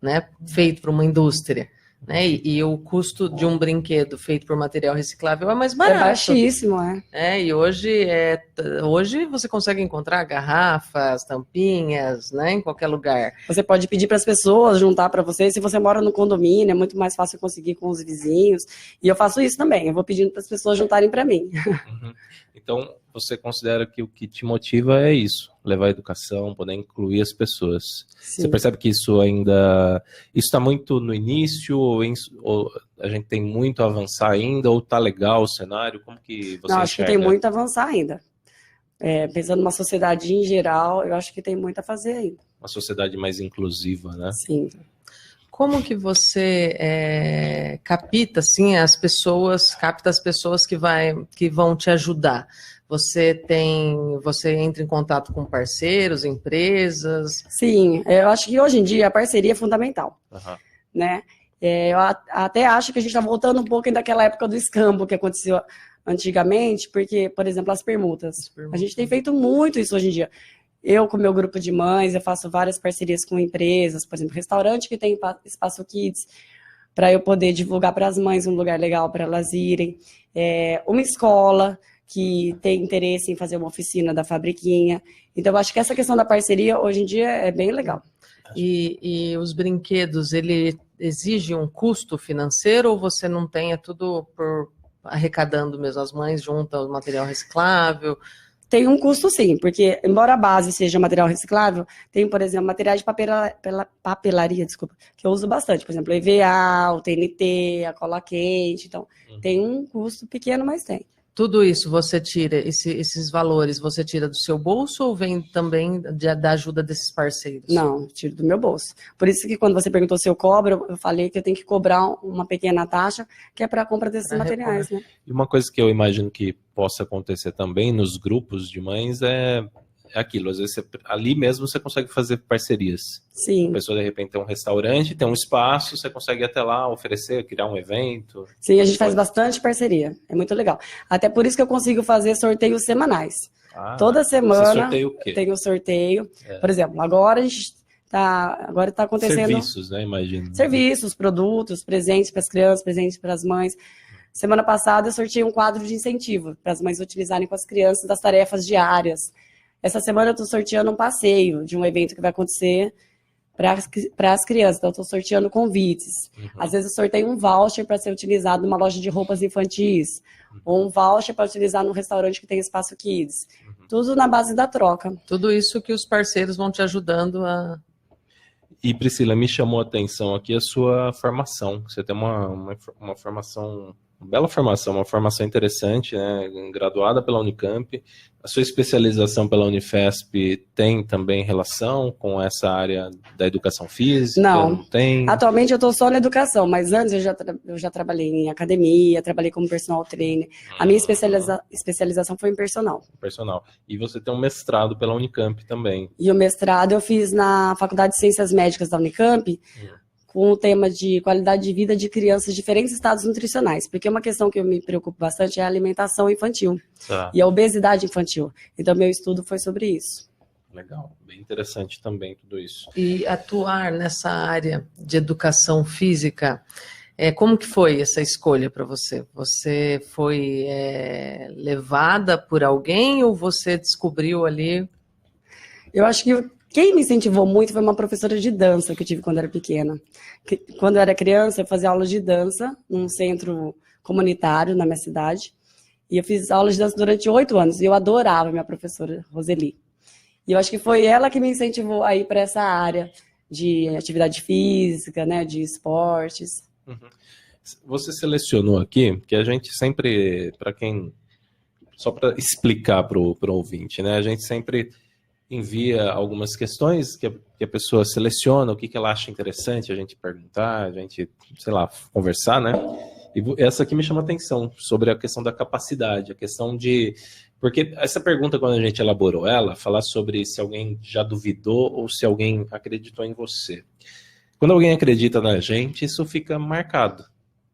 né? Feito por uma indústria. Né? E o custo de um brinquedo feito por material reciclável é mais barato. É baixíssimo, E hoje você consegue encontrar garrafas, tampinhas, né, em qualquer lugar. Você pode pedir para as pessoas juntar para você. Se você mora no condomínio, é muito mais fácil conseguir com os vizinhos. E eu faço isso também. Eu vou pedindo para as pessoas juntarem para mim. Uhum. Então, você considera que o que te motiva é isso, levar a educação, poder incluir as pessoas. Sim. Você percebe que isso ainda... Isso está muito no início, ou a gente tem muito a avançar ainda, ou está legal o cenário? Como que você Não, acho que tem muito a avançar ainda. Pensando numa sociedade em geral, eu acho que tem muito a fazer ainda. Uma sociedade mais inclusiva, né? Sim. Como que você capta assim, as pessoas que vão te ajudar? Você entra em contato com parceiros, empresas? Sim, eu acho que hoje em dia a parceria é fundamental. Uhum. Né? Eu até acho que a gente está voltando um pouco daquela época do escambo que aconteceu antigamente, porque, por exemplo, as permutas. A gente tem feito muito isso hoje em dia. Eu, com o meu grupo de mães, eu faço várias parcerias com empresas, por exemplo, restaurante que tem espaço kids, para eu poder divulgar para as mães um lugar legal para elas irem. Uma escola que tem interesse em fazer uma oficina da fabriquinha. Então, eu acho que essa questão da parceria, hoje em dia, é bem legal. E os brinquedos, ele exige um custo financeiro ou você não tem, é tudo por arrecadando mesmo, as mães juntam o material reciclável? Tem um custo sim, porque embora a base seja material reciclável, tem, por exemplo, materiais de papelaria, que eu uso bastante. Por exemplo, EVA, o TNT, a cola quente. Então, tem um custo pequeno, mas tem. Tudo isso você tira, esses valores, você tira do seu bolso ou vem também da ajuda desses parceiros? Não, tiro do meu bolso. Por isso que quando você perguntou se eu cobro, eu falei que eu tenho que cobrar uma pequena taxa, que é para a compra desses materiais, né? E uma coisa que eu imagino que possa acontecer também nos grupos de mães é aquilo, às vezes ali mesmo você consegue fazer parcerias. Sim. A pessoa de repente tem um restaurante, tem um espaço, você consegue ir até lá oferecer, criar um evento. Sim, a gente faz bastante parceria, é muito legal. Até por isso que eu consigo fazer sorteios semanais. Toda semana você sorteia o quê? Tem um sorteio. Por exemplo, agora a gente agora está acontecendo... Serviços, né, imagino. Serviços, produtos, presentes para as crianças, presentes para as mães. Semana passada eu sorteei um quadro de incentivo para as mães utilizarem com as crianças das tarefas diárias. Essa semana eu estou sorteando um passeio de um evento que vai acontecer para as crianças. Então, eu estou sorteando convites. Às vezes, eu sorteio um voucher para ser utilizado numa loja de roupas infantis. Ou um voucher para utilizar num restaurante que tem espaço kids. Tudo na base da troca. Tudo isso que os parceiros vão te ajudando a... E, Priscila, me chamou a atenção aqui a sua formação. Você tem uma formação... Bela formação, uma formação interessante, né? Graduada pela Unicamp. A sua especialização pela Unifesp tem também relação com essa área da educação física? Não tem? Atualmente eu estou só na educação, mas antes eu já trabalhei em academia, trabalhei como personal trainer. A minha especialização foi em personal. E você tem um mestrado pela Unicamp também. E o mestrado eu fiz na Faculdade de Ciências Médicas da Unicamp, com o tema de qualidade de vida de crianças de diferentes estados nutricionais, porque uma questão que eu me preocupo bastante é a alimentação infantil e a obesidade infantil. Então, meu estudo foi sobre isso. Legal, bem interessante também tudo isso. E atuar nessa área de educação física, como que foi essa escolha para você? Você foi levada por alguém ou você descobriu ali? Eu acho que quem me incentivou muito foi uma professora de dança que eu tive quando era pequena. Quando eu era criança, eu fazia aula de dança num centro comunitário na minha cidade. E eu fiz aula de dança durante 8 anos. E eu adorava minha professora, Roseli. E eu acho que foi ela que me incentivou a ir para essa área de atividade física, né, de esportes. Você selecionou aqui, que a gente sempre, só para explicar para o ouvinte, né, a gente sempre envia algumas questões que a pessoa seleciona, o que ela acha interessante a gente perguntar, a gente, sei lá, conversar, né? E essa aqui me chama a atenção, sobre a questão da capacidade, a questão de... Porque essa pergunta, quando a gente elaborou ela, falar sobre se alguém já duvidou ou se alguém acreditou em você. Quando alguém acredita na gente, isso fica marcado.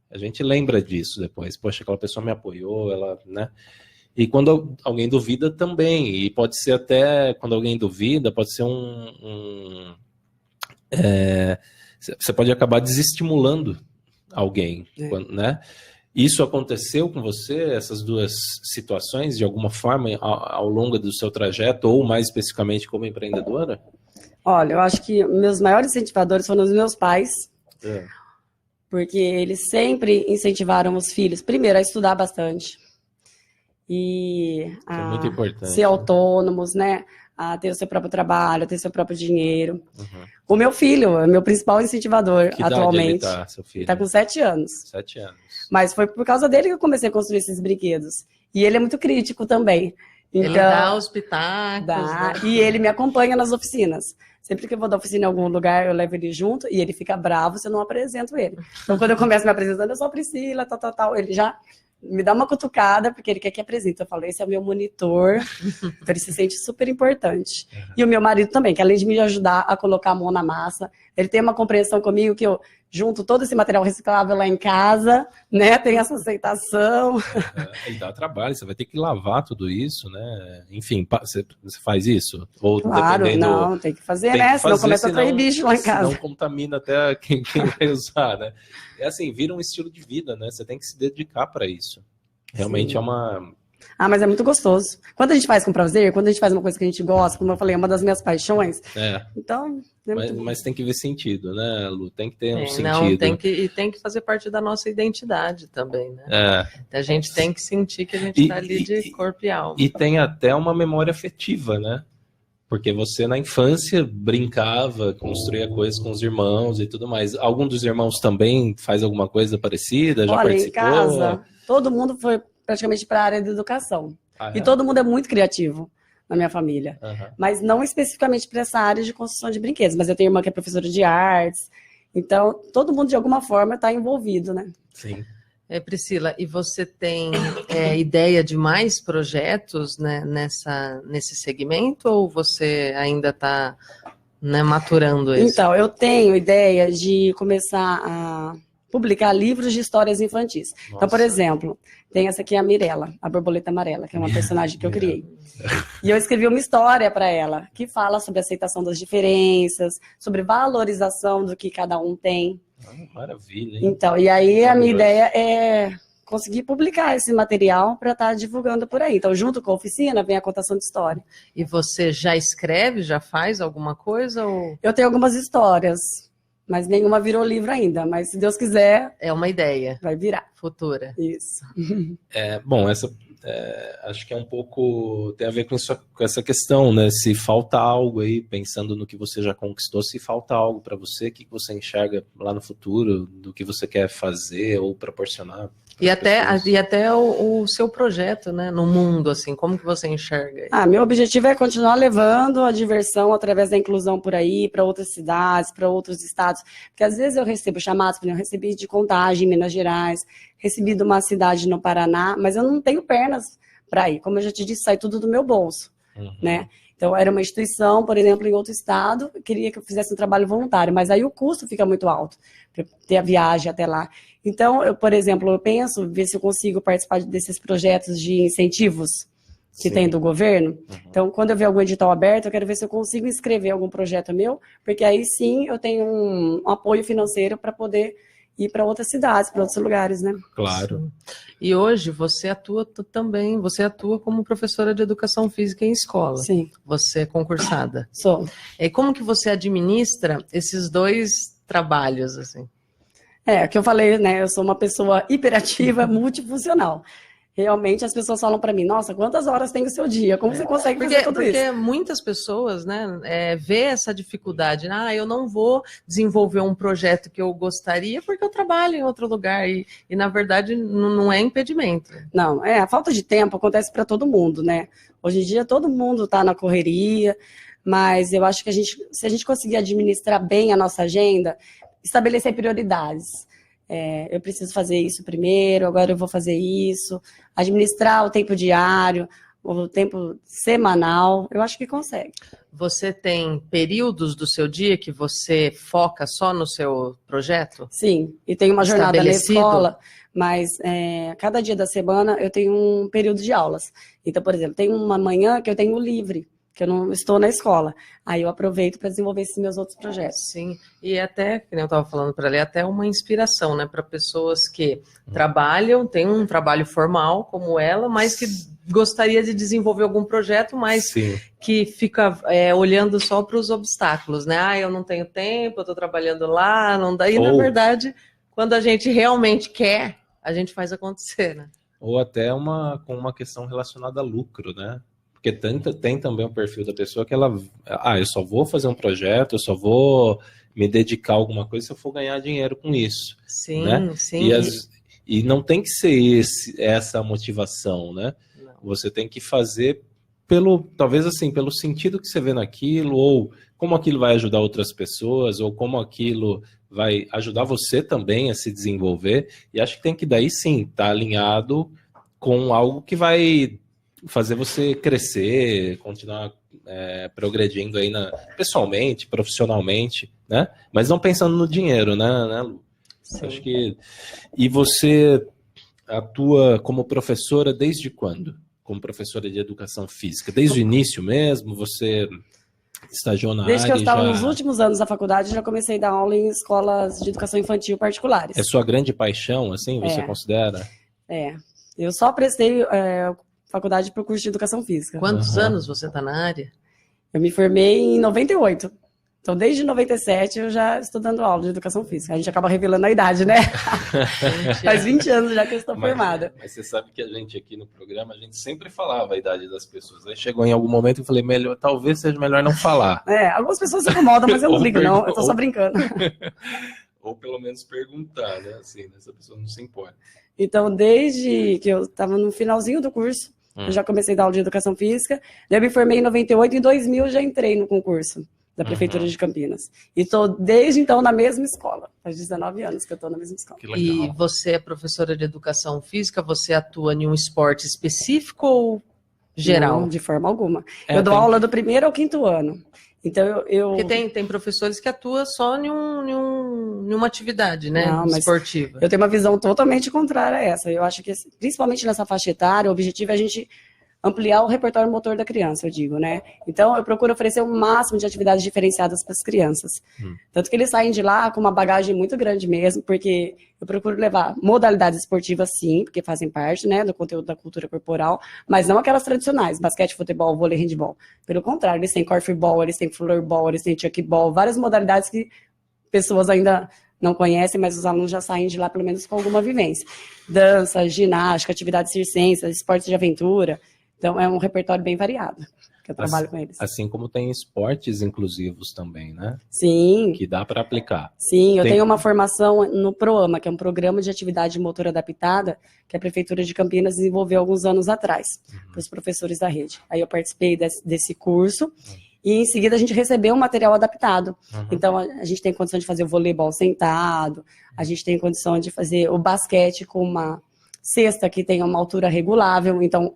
A gente lembra disso depois. Poxa, aquela pessoa me apoiou, ela, né? E quando alguém duvida também, e pode ser até, quando alguém duvida, pode ser você pode acabar desestimulando alguém, né? Isso aconteceu com você, essas duas situações, de alguma forma, ao longo do seu trajeto, ou mais especificamente como empreendedora? Olha, eu acho que meus maiores incentivadores foram os meus pais, porque eles sempre incentivaram os filhos, primeiro, a estudar bastante, e é muito importante, ser autônomos, né? A ter o seu próprio trabalho, a ter o seu próprio dinheiro. O meu filho é meu principal incentivador atualmente. Que idade ele tá, seu filho? Ele tá com 7 anos. 7 anos. Mas foi por causa dele que eu comecei a construir esses brinquedos. E ele é muito crítico também. Então, ele dá os pitacos. Né? E ele me acompanha nas oficinas. Sempre que eu vou dar oficina em algum lugar, eu levo ele junto e ele fica bravo se eu não apresento ele. Então, quando eu começo me apresentando, eu sou a Priscila, tal, ele já me dá uma cutucada, porque ele quer que apresente. Eu falo, esse é o meu monitor, então ele se sente super importante. E o meu marido também, que além de me ajudar a colocar a mão na massa, ele tem uma compreensão comigo que eu junto todo esse material reciclável lá em casa, né, tem essa aceitação. E dá trabalho, você vai ter que lavar tudo isso, né? Enfim, você faz isso? Ou claro, não, tem que fazer, né? Senão começa a atrair bicho lá em casa. Senão contamina até quem vai usar, né? É assim, vira um estilo de vida, né? Você tem que se dedicar para isso. Realmente é uma... mas é muito gostoso. Quando a gente faz com prazer, quando a gente faz uma coisa que a gente gosta, como eu falei, é uma das minhas paixões. Então... Mas tem que ver sentido, né, Lu? Tem que ter um sentido. Não, tem que fazer parte da nossa identidade também, né? A gente tem que sentir que a gente está ali de corpo e alma. E tem até uma memória afetiva, né? Porque você, na infância, brincava, construía coisas com os irmãos e tudo mais. Algum dos irmãos também faz alguma coisa parecida? Já participou? Em casa, todo mundo foi praticamente para a área da educação. E todo mundo é muito criativo na minha família. Mas não especificamente para essa área de construção de brinquedos. Mas eu tenho irmã que é professora de artes. Então, todo mundo, de alguma forma, está envolvido, né? Sim. Priscila, e você tem ideia de mais projetos, né, nesse segmento, ou você ainda está, né, maturando isso? Então, eu tenho ideia de começar a publicar livros de histórias infantis. Nossa. Então, por exemplo, tem essa aqui, a Mirella, a borboleta amarela, que é uma personagem que eu criei. E eu escrevi uma história para ela, que fala sobre a aceitação das diferenças, sobre valorização do que cada um tem. Maravilha, hein? Então, e aí a minha ideia é conseguir publicar esse material para estar divulgando por aí. Então, junto com a oficina, vem a contação de história. E você já escreve, já faz alguma coisa? Ou... Eu tenho algumas histórias, mas nenhuma virou livro ainda. Mas, se Deus quiser... É uma ideia. Vai virar. Futura. Isso. Bom, acho que é um pouco... Tem a ver com essa questão, né? Se falta algo aí, pensando no que você já conquistou, se falta algo para você, o que você enxerga lá no futuro, do que você quer fazer ou proporcionar. E até o seu projeto, né, no mundo, assim, como que você enxerga? Meu objetivo é continuar levando a diversão através da inclusão por aí, para outras cidades, para outros estados, porque às vezes eu recebo chamados, por exemplo, eu recebi de Contagem, em Minas Gerais, recebi de uma cidade no Paraná, mas eu não tenho pernas para ir, como eu já te disse, sai tudo do meu bolso, né? Então, era uma instituição, por exemplo, em outro estado, queria que eu fizesse um trabalho voluntário, mas aí o custo fica muito alto, para ter a viagem até lá. Então, por exemplo, eu penso, ver se eu consigo participar desses projetos de incentivos que tem do governo. Então, quando eu ver algum edital aberto, eu quero ver se eu consigo inscrever algum projeto meu, porque aí sim eu tenho um apoio financeiro para poder ir para outras cidades, para outros lugares, né? Claro. Sim. E hoje você atua também, você atua como professora de educação física em escola. Sim. Você é concursada. Sou. E como que você administra esses dois trabalhos, assim? O que eu falei, né? Eu sou uma pessoa hiperativa, multifuncional. realmente as pessoas falam para mim, nossa, quantas horas tem o seu dia? Como você consegue fazer tudo isso? Porque muitas pessoas, né, vê essa dificuldade, eu não vou desenvolver um projeto que eu gostaria porque eu trabalho em outro lugar e na verdade não é impedimento. Não, a falta de tempo acontece para todo mundo, né? Hoje em dia todo mundo está na correria, mas eu acho que se a gente conseguir administrar bem a nossa agenda, estabelecer prioridades. Eu preciso fazer isso primeiro, agora eu vou fazer isso, administrar o tempo diário, o tempo semanal, eu acho que consegue. Você tem períodos do seu dia que você foca só no seu projeto? Sim, e tem uma jornada na escola, mas cada dia da semana eu tenho um período de aulas. Então, por exemplo, tem uma manhã que eu tenho livre, que eu não estou na escola. Aí eu aproveito para desenvolver esses meus outros projetos. Sim, e até, como eu estava falando para ela, é até uma inspiração, né, para pessoas que trabalham, têm um trabalho formal como ela, mas que gostaria de desenvolver algum projeto, mas que fica olhando só para os obstáculos, né? Eu não tenho tempo, eu estou trabalhando lá, não dá. E na verdade, quando a gente realmente quer, a gente faz acontecer, né? Ou até com uma questão relacionada a lucro, né? Porque tem também o perfil da pessoa que ela... eu só vou fazer um projeto, eu só vou me dedicar a alguma coisa se eu for ganhar dinheiro com isso. Sim, né? sim. E não tem que ser essa motivação, né? Não. Você tem que fazer talvez assim, pelo sentido que você vê naquilo, ou como aquilo vai ajudar outras pessoas, ou como aquilo vai ajudar você também a se desenvolver. E acho que tem que daí sim estar alinhado com algo que vai fazer você crescer, continuar progredindo aí pessoalmente, profissionalmente, né? Mas não pensando no dinheiro, né, Lu? Sim. Acho que... E você atua como professora desde quando? Como professora de educação física? Desde o início mesmo? Você estagiou na área? Desde que eu estava nos últimos anos da faculdade, já comecei a dar aula em escolas de educação infantil particulares. É sua grande paixão, assim, você considera? Eu só prestei faculdade para o curso de educação física. Quantos anos você está na área? Eu me formei em 98. Então, desde 97, eu já estou dando aula de educação física. A gente acaba revelando a idade, né? Faz 20 anos já que eu estou formada. Mas você sabe que a gente aqui no programa, a gente sempre falava a idade das pessoas. Aí chegou em algum momento e eu falei, talvez seja melhor não falar. Algumas pessoas se incomodam, mas eu não ligo, não. Eu estou só brincando. Ou pelo menos perguntar, né? Assim, essa pessoa não se importa. Então, desde que eu estava no finalzinho do curso, eu já comecei a dar aula de educação física. Daí eu me formei em 98 e em 2000 já entrei no concurso da Prefeitura de Campinas. E estou desde então na mesma escola. Faz 19 anos que eu estou na mesma escola. E você é professora de educação física, você atua em um esporte específico ou geral? Não, de forma alguma. Eu dou aula do 1º ao 5º ano. Então Porque tem professores que atuam só em uma atividade, né? Não, esportiva. Eu tenho uma visão totalmente contrária a essa. Eu acho que, principalmente nessa faixa etária, o objetivo é a gente ampliar o repertório motor da criança, eu digo, né? Então, eu procuro oferecer o máximo de atividades diferenciadas para as crianças. Tanto que eles saem de lá com uma bagagem muito grande mesmo, porque eu procuro levar modalidades esportivas, sim, porque fazem parte, né, do conteúdo da cultura corporal, mas não aquelas tradicionais, basquete, futebol, vôlei, handball. Pelo contrário, eles têm corfball, eles têm floorball, eles têm chuckball, várias modalidades que pessoas ainda não conhecem, mas os alunos já saem de lá pelo menos com alguma vivência. Dança, ginástica, atividades circenses, esportes de aventura. Então, é um repertório bem variado, que eu trabalho com eles. Assim como tem esportes inclusivos também, né? Sim. Que dá para aplicar. Sim, eu tenho uma formação no PROAMA, que é um programa de atividade motora adaptada, que a Prefeitura de Campinas desenvolveu alguns anos atrás, para os professores da rede. Aí eu participei desse curso, e em seguida a gente recebeu um material adaptado. Então, a gente tem condição de fazer o voleibol sentado, a gente tem condição de fazer o basquete com uma cesta que tem uma altura regulável. Então,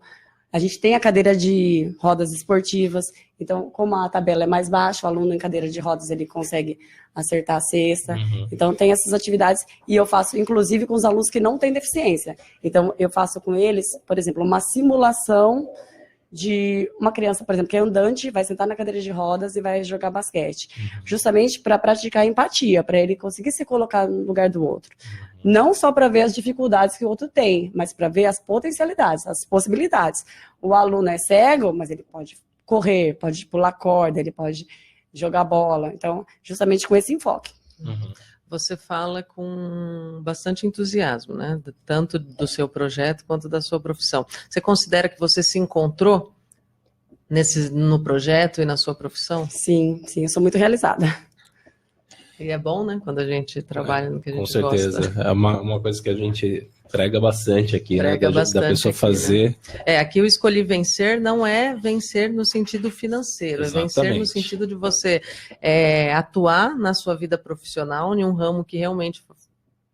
a gente tem a cadeira de rodas esportivas, então como a tabela é mais baixa, o aluno em cadeira de rodas ele consegue acertar a cesta. Então tem essas atividades e eu faço inclusive com os alunos que não têm deficiência. Então eu faço com eles, por exemplo, uma simulação de uma criança, por exemplo, que é andante, vai sentar na cadeira de rodas e vai jogar basquete. Justamente para praticar empatia, para ele conseguir se colocar no lugar do outro. Não só para ver as dificuldades que o outro tem, mas para ver as potencialidades, as possibilidades. O aluno é cego, mas ele pode correr, pode pular corda, ele pode jogar bola. Então, justamente com esse enfoque. você fala com bastante entusiasmo, né? Tanto do seu projeto quanto da sua profissão. Você considera que você se encontrou no projeto e na sua profissão? Sim, eu sou muito realizada. E é bom, né? Quando a gente trabalha no que a gente gosta. Com certeza. Gosta. É uma coisa que a gente prega bastante aqui, prega né? Bastante da pessoa aqui, fazer. Né? Aqui o Escolhi Vencer não é vencer no sentido financeiro, Exatamente. É vencer no sentido de você atuar na sua vida profissional em um ramo que realmente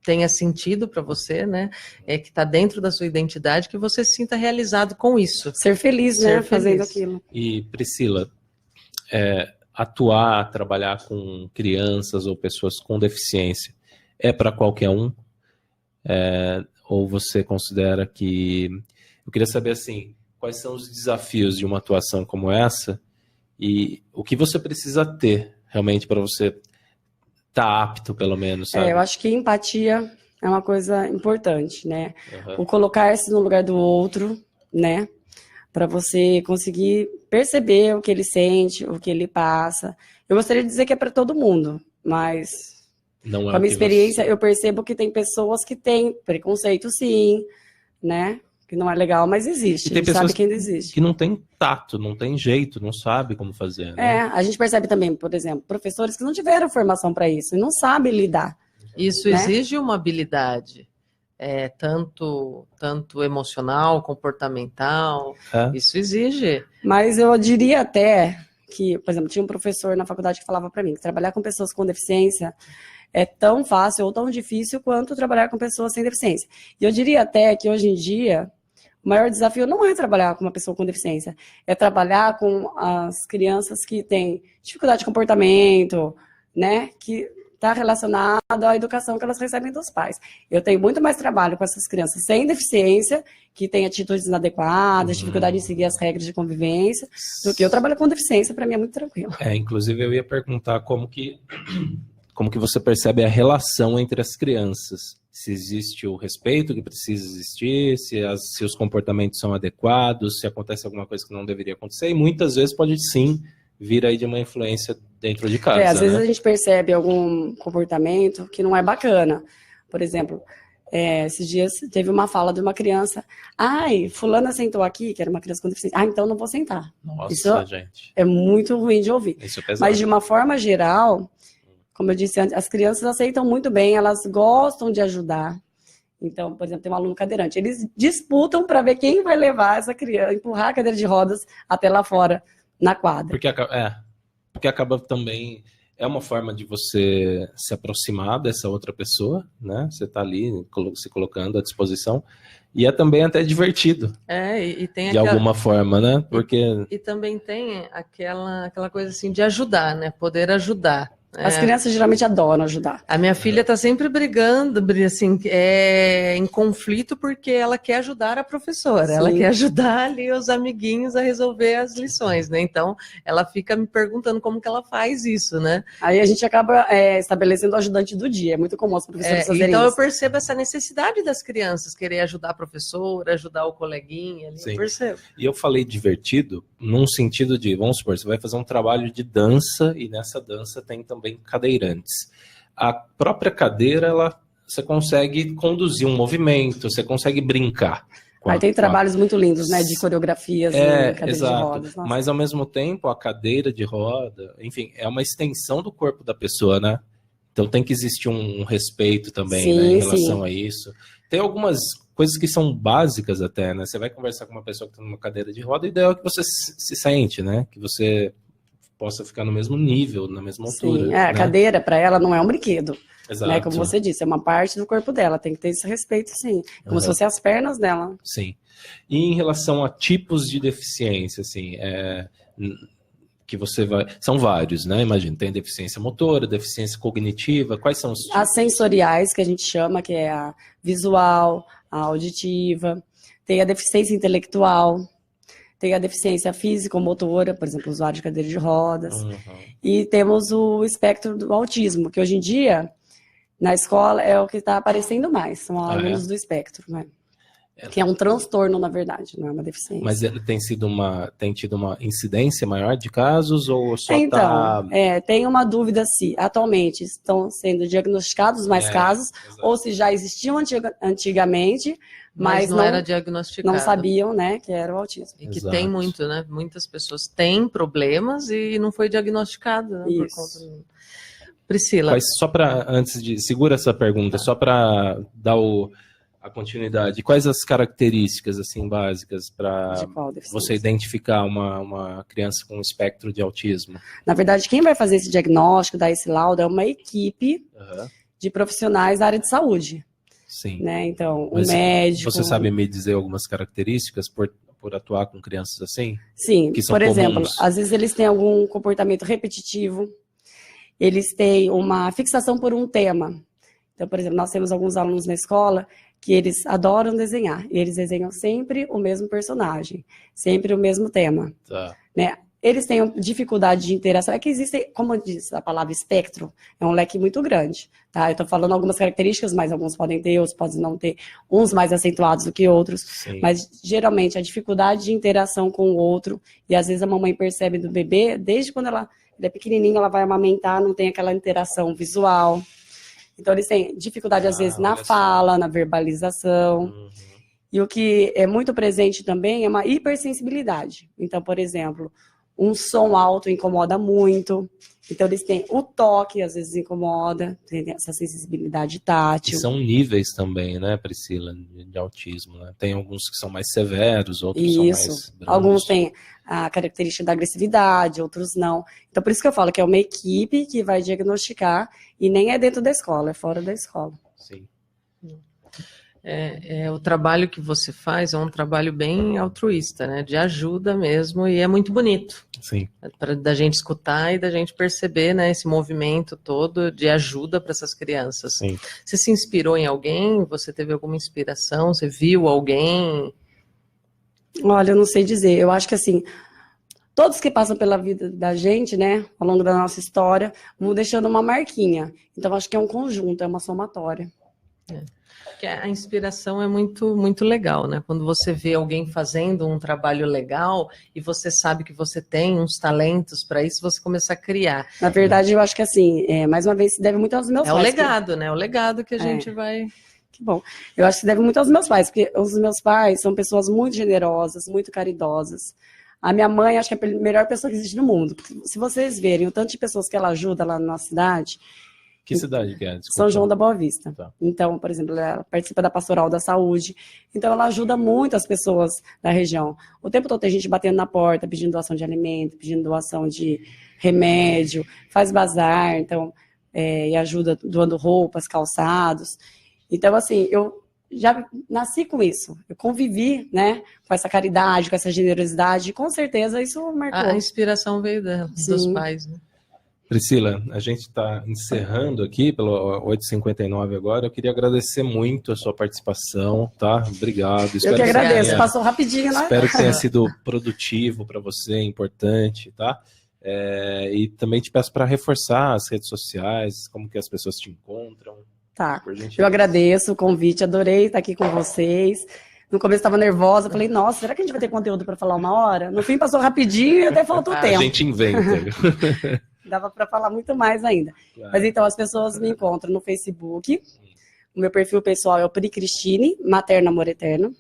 tenha sentido para você, né? Que está dentro da sua identidade, que você se sinta realizado com isso. Ser feliz, né? Fazendo aquilo. E, Priscila, atuar, trabalhar com crianças ou pessoas com deficiência é para qualquer um? Ou você considera que... Eu queria saber, assim, quais são os desafios de uma atuação como essa e o que você precisa ter realmente para você estar apto, pelo menos, sabe? Eu acho que empatia é uma coisa importante, né? O colocar-se no lugar do outro, né? Para você conseguir perceber o que ele sente, o que ele passa. Eu gostaria de dizer que é para todo mundo, mas não com a minha experiência eu percebo que tem pessoas que têm preconceito, sim, né? Que não é legal, mas existe. E tem pessoas sabe que ainda existe. Que não tem tato, não tem jeito, não sabe como fazer. Né? A gente percebe também, por exemplo, professores que não tiveram formação para isso e não sabem lidar. Isso, né? Exige uma habilidade. Tanto emocional, comportamental, isso exige. Mas eu diria até que, por exemplo, tinha um professor na faculdade que falava para mim que trabalhar com pessoas com deficiência é tão fácil ou tão difícil quanto trabalhar com pessoas sem deficiência. E eu diria até que hoje em dia o maior desafio não é trabalhar com uma pessoa com deficiência, é trabalhar com as crianças que têm dificuldade de comportamento, né, que está relacionado à educação que elas recebem dos pais. Eu tenho muito mais trabalho com essas crianças sem deficiência, que têm atitudes inadequadas, dificuldade em seguir as regras de convivência, do que eu trabalho com deficiência, para mim é muito tranquilo. Inclusive eu ia perguntar como que você percebe a relação entre as crianças. Se existe o respeito que precisa existir, se os comportamentos são adequados, se acontece alguma coisa que não deveria acontecer, e muitas vezes pode sim vir aí de uma influência dentro de casa. Às vezes a gente percebe algum comportamento que não é bacana. Por exemplo, esses dias teve uma fala de uma criança, fulana sentou aqui, que era uma criança com deficiência, então não vou sentar. Nossa, isso gente. É muito ruim de ouvir. Isso é pesado. Mas de uma forma geral, como eu disse antes, as crianças aceitam muito bem, elas gostam de ajudar. Então, por exemplo, tem um aluno cadeirante, eles disputam para ver quem vai levar essa criança, empurrar a cadeira de rodas até lá fora, na quadra. Porque acaba também... É uma forma de você se aproximar dessa outra pessoa, né? Você está ali se colocando à disposição. E é também até divertido. E tem de alguma forma, né? Porque... E também tem aquela coisa assim de ajudar, né? Poder ajudar. As crianças geralmente adoram ajudar. A minha filha está sempre brigando, assim, em conflito, porque ela quer ajudar a professora. Sim. Ela quer ajudar ali os amiguinhos a resolver as lições, né? Então, ela fica me perguntando como que ela faz isso, né? Aí a gente acaba estabelecendo o ajudante do dia. É muito comum os professores fazerem então isso. Eu percebo essa necessidade das crianças querer ajudar a professora, ajudar o coleguinha. Ali, eu percebo. E eu falei divertido num sentido de, vamos supor, você vai fazer um trabalho de dança e nessa dança tem também cadeirantes. A própria cadeira, você consegue conduzir um movimento, você consegue brincar. Tem trabalhos muito lindos, né, de coreografias em cadeira de rodas. Nossa. Mas ao mesmo tempo, a cadeira de roda, enfim, é uma extensão do corpo da pessoa, né? Então tem que existir um respeito também, sim, né, em relação a isso. Tem algumas coisas que são básicas até, né? Você vai conversar com uma pessoa que está numa cadeira de roda, o ideal é que você se sente, né? Que você possa ficar no mesmo nível, na mesma altura. Sim, a cadeira, para ela, não é um brinquedo. Exato. Né? Como você disse, é uma parte do corpo dela, tem que ter esse respeito, sim. Como se fossem as pernas dela. Sim. E em relação a tipos de deficiência, assim, que você vai... São vários, né? Imagina, tem deficiência motora, deficiência cognitiva, quais são os tipos? As sensoriais, que a gente chama, que é a visual, a auditiva, tem a deficiência intelectual, tem a deficiência físico-motora, por exemplo, usuário de cadeira de rodas. E temos o espectro do autismo, que hoje em dia, na escola, é o que está aparecendo mais. São alunos do espectro, né? Que é um transtorno, na verdade, não é uma deficiência. Mas ele tem tido uma incidência maior de casos ou só Então, tem uma dúvida se atualmente estão sendo diagnosticados mais casos, exato. ou se já existiam antigamente, mas não era diagnosticado. Não sabiam, né, que era o autismo. E que Exato. tem muito, né? Muitas pessoas têm problemas e não foi diagnosticado, né, por conta... Priscila. Mas só para, antes de... Segura essa pergunta, só para dar a continuidade. Quais as características, assim, básicas para você identificar uma criança com espectro de autismo? Na verdade, quem vai fazer esse diagnóstico, dar esse laudo, é uma equipe de profissionais da área de saúde. Sim. Né? Então, Mas o médico... Você sabe me dizer algumas características por atuar com crianças assim? Sim, que são por exemplo, comuns? Às vezes eles têm algum comportamento repetitivo, eles têm uma fixação por um tema. Então, por exemplo, nós temos alguns alunos na escola que eles adoram desenhar, e eles desenham sempre o mesmo personagem, sempre o mesmo tema. Tá. Né? Eles têm dificuldade de interação, é que existe, como diz a palavra espectro, é um leque muito grande, tá? Eu estou falando algumas características, mas alguns podem ter, outros podem não ter, uns mais acentuados do que outros, Sim. Mas geralmente a dificuldade de interação com o outro, e às vezes a mamãe percebe do bebê, desde quando ele é pequenininho, ela vai amamentar, não tem aquela interação visual. Então, eles têm dificuldade, às vezes, na fala, na verbalização. E o que é muito presente também é uma hipersensibilidade. Então, por exemplo, um som alto incomoda muito. Então, eles têm o toque, às vezes, incomoda. Tem essa sensibilidade tátil. E são níveis também, né, Priscila, de autismo, né? Tem alguns que são mais severos, outros são mais brandos. Alguns têm a característica da agressividade, outros não. Então, por isso que eu falo que é uma equipe que vai diagnosticar e nem é dentro da escola, é fora da escola. Sim. O trabalho que você faz é um trabalho bem altruísta, né? De ajuda mesmo, e é muito bonito. Sim. Da gente escutar e da gente perceber, né, esse movimento todo de ajuda para essas crianças. Sim. Você se inspirou em alguém? Você teve alguma inspiração? Você viu alguém? Olha, eu não sei dizer. Eu acho que assim, todos que passam pela vida da gente, né, ao longo da nossa história, vão deixando uma marquinha. Então, acho que é um conjunto, é uma somatória. Porque a inspiração é muito, muito legal, né? Quando você vê alguém fazendo um trabalho legal e você sabe que você tem uns talentos para isso, você começa a criar. Na verdade, eu acho que assim, mais uma vez, se deve muito aos meus pais. É o legado, né? É o legado que a gente vai... Que bom. Eu acho que se deve muito aos meus pais, porque os meus pais são pessoas muito generosas, muito caridosas. A minha mãe, acho que é a melhor pessoa que existe no mundo. Se vocês verem o tanto de pessoas que ela ajuda lá na nossa cidade... Que cidade que é? Desculpa. São João da Boa Vista. Tá. Então, por exemplo, ela participa da Pastoral da Saúde. Então, ela ajuda muito as pessoas da região. O tempo todo tem gente batendo na porta, pedindo doação de alimento, pedindo doação de remédio, faz bazar, então, e ajuda doando roupas, calçados. Então, assim, eu já nasci com isso. Eu convivi, né, com essa caridade, com essa generosidade, e com certeza isso marcou. A inspiração veio dela, dos pais, né? Priscila, a gente está encerrando aqui pelo 8h59 agora. Eu queria agradecer muito a sua participação, tá? Obrigado. Eu que agradeço, passou rapidinho, né? Espero que tenha sido produtivo para você, importante, tá? E também te peço para reforçar as redes sociais, como que as pessoas te encontram. Tá, eu agradeço o convite, adorei estar aqui com vocês. No começo estava nervosa, falei, nossa, será que a gente vai ter conteúdo para falar 1 hora? No fim passou rapidinho e até faltou tempo. A gente inventa. Dava para falar muito mais ainda. Claro. Mas então, as pessoas me encontram no Facebook. O meu perfil pessoal é o Pri Cristine, Materno Amor Eterno.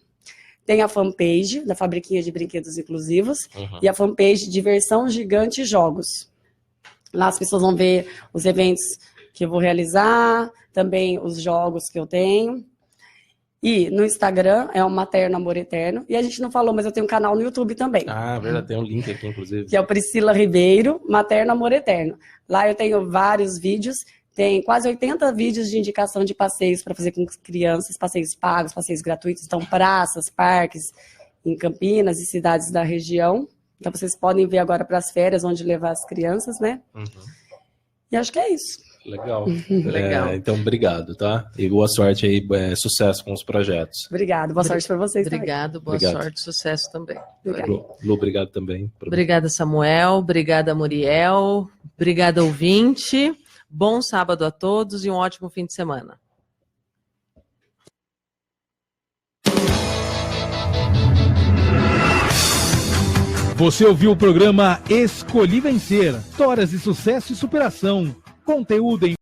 Tem a fanpage da Fabriquinha de Brinquedos Inclusivos e a fanpage Diversão Gigante Jogos. Lá as pessoas vão ver os eventos que eu vou realizar, também os jogos que eu tenho. E no Instagram é o Materno Amor Eterno. E a gente não falou, mas eu tenho um canal no YouTube também. Ah, verdade, tem um link aqui, inclusive. Que é o Priscila Ribeiro, Materno Amor Eterno. Lá eu tenho vários vídeos, tem quase 80 vídeos de indicação de passeios para fazer com crianças, passeios pagos, passeios gratuitos. Então, praças, parques em Campinas e cidades da região. Então, vocês podem ver agora para as férias, onde levar as crianças, né? E acho que é isso. Legal. Então, obrigado, tá? E boa sorte aí, sucesso com os projetos. Obrigado, boa sorte para vocês Obrigado, também. Boa sorte, sucesso também. Lu, obrigado também. Obrigada, Samuel. Obrigada, Muriel. Obrigada, ouvinte. Bom sábado a todos e um ótimo fim de semana. Você ouviu o programa Escolhi Vencer. Histórias de sucesso e superação. Conteúdo em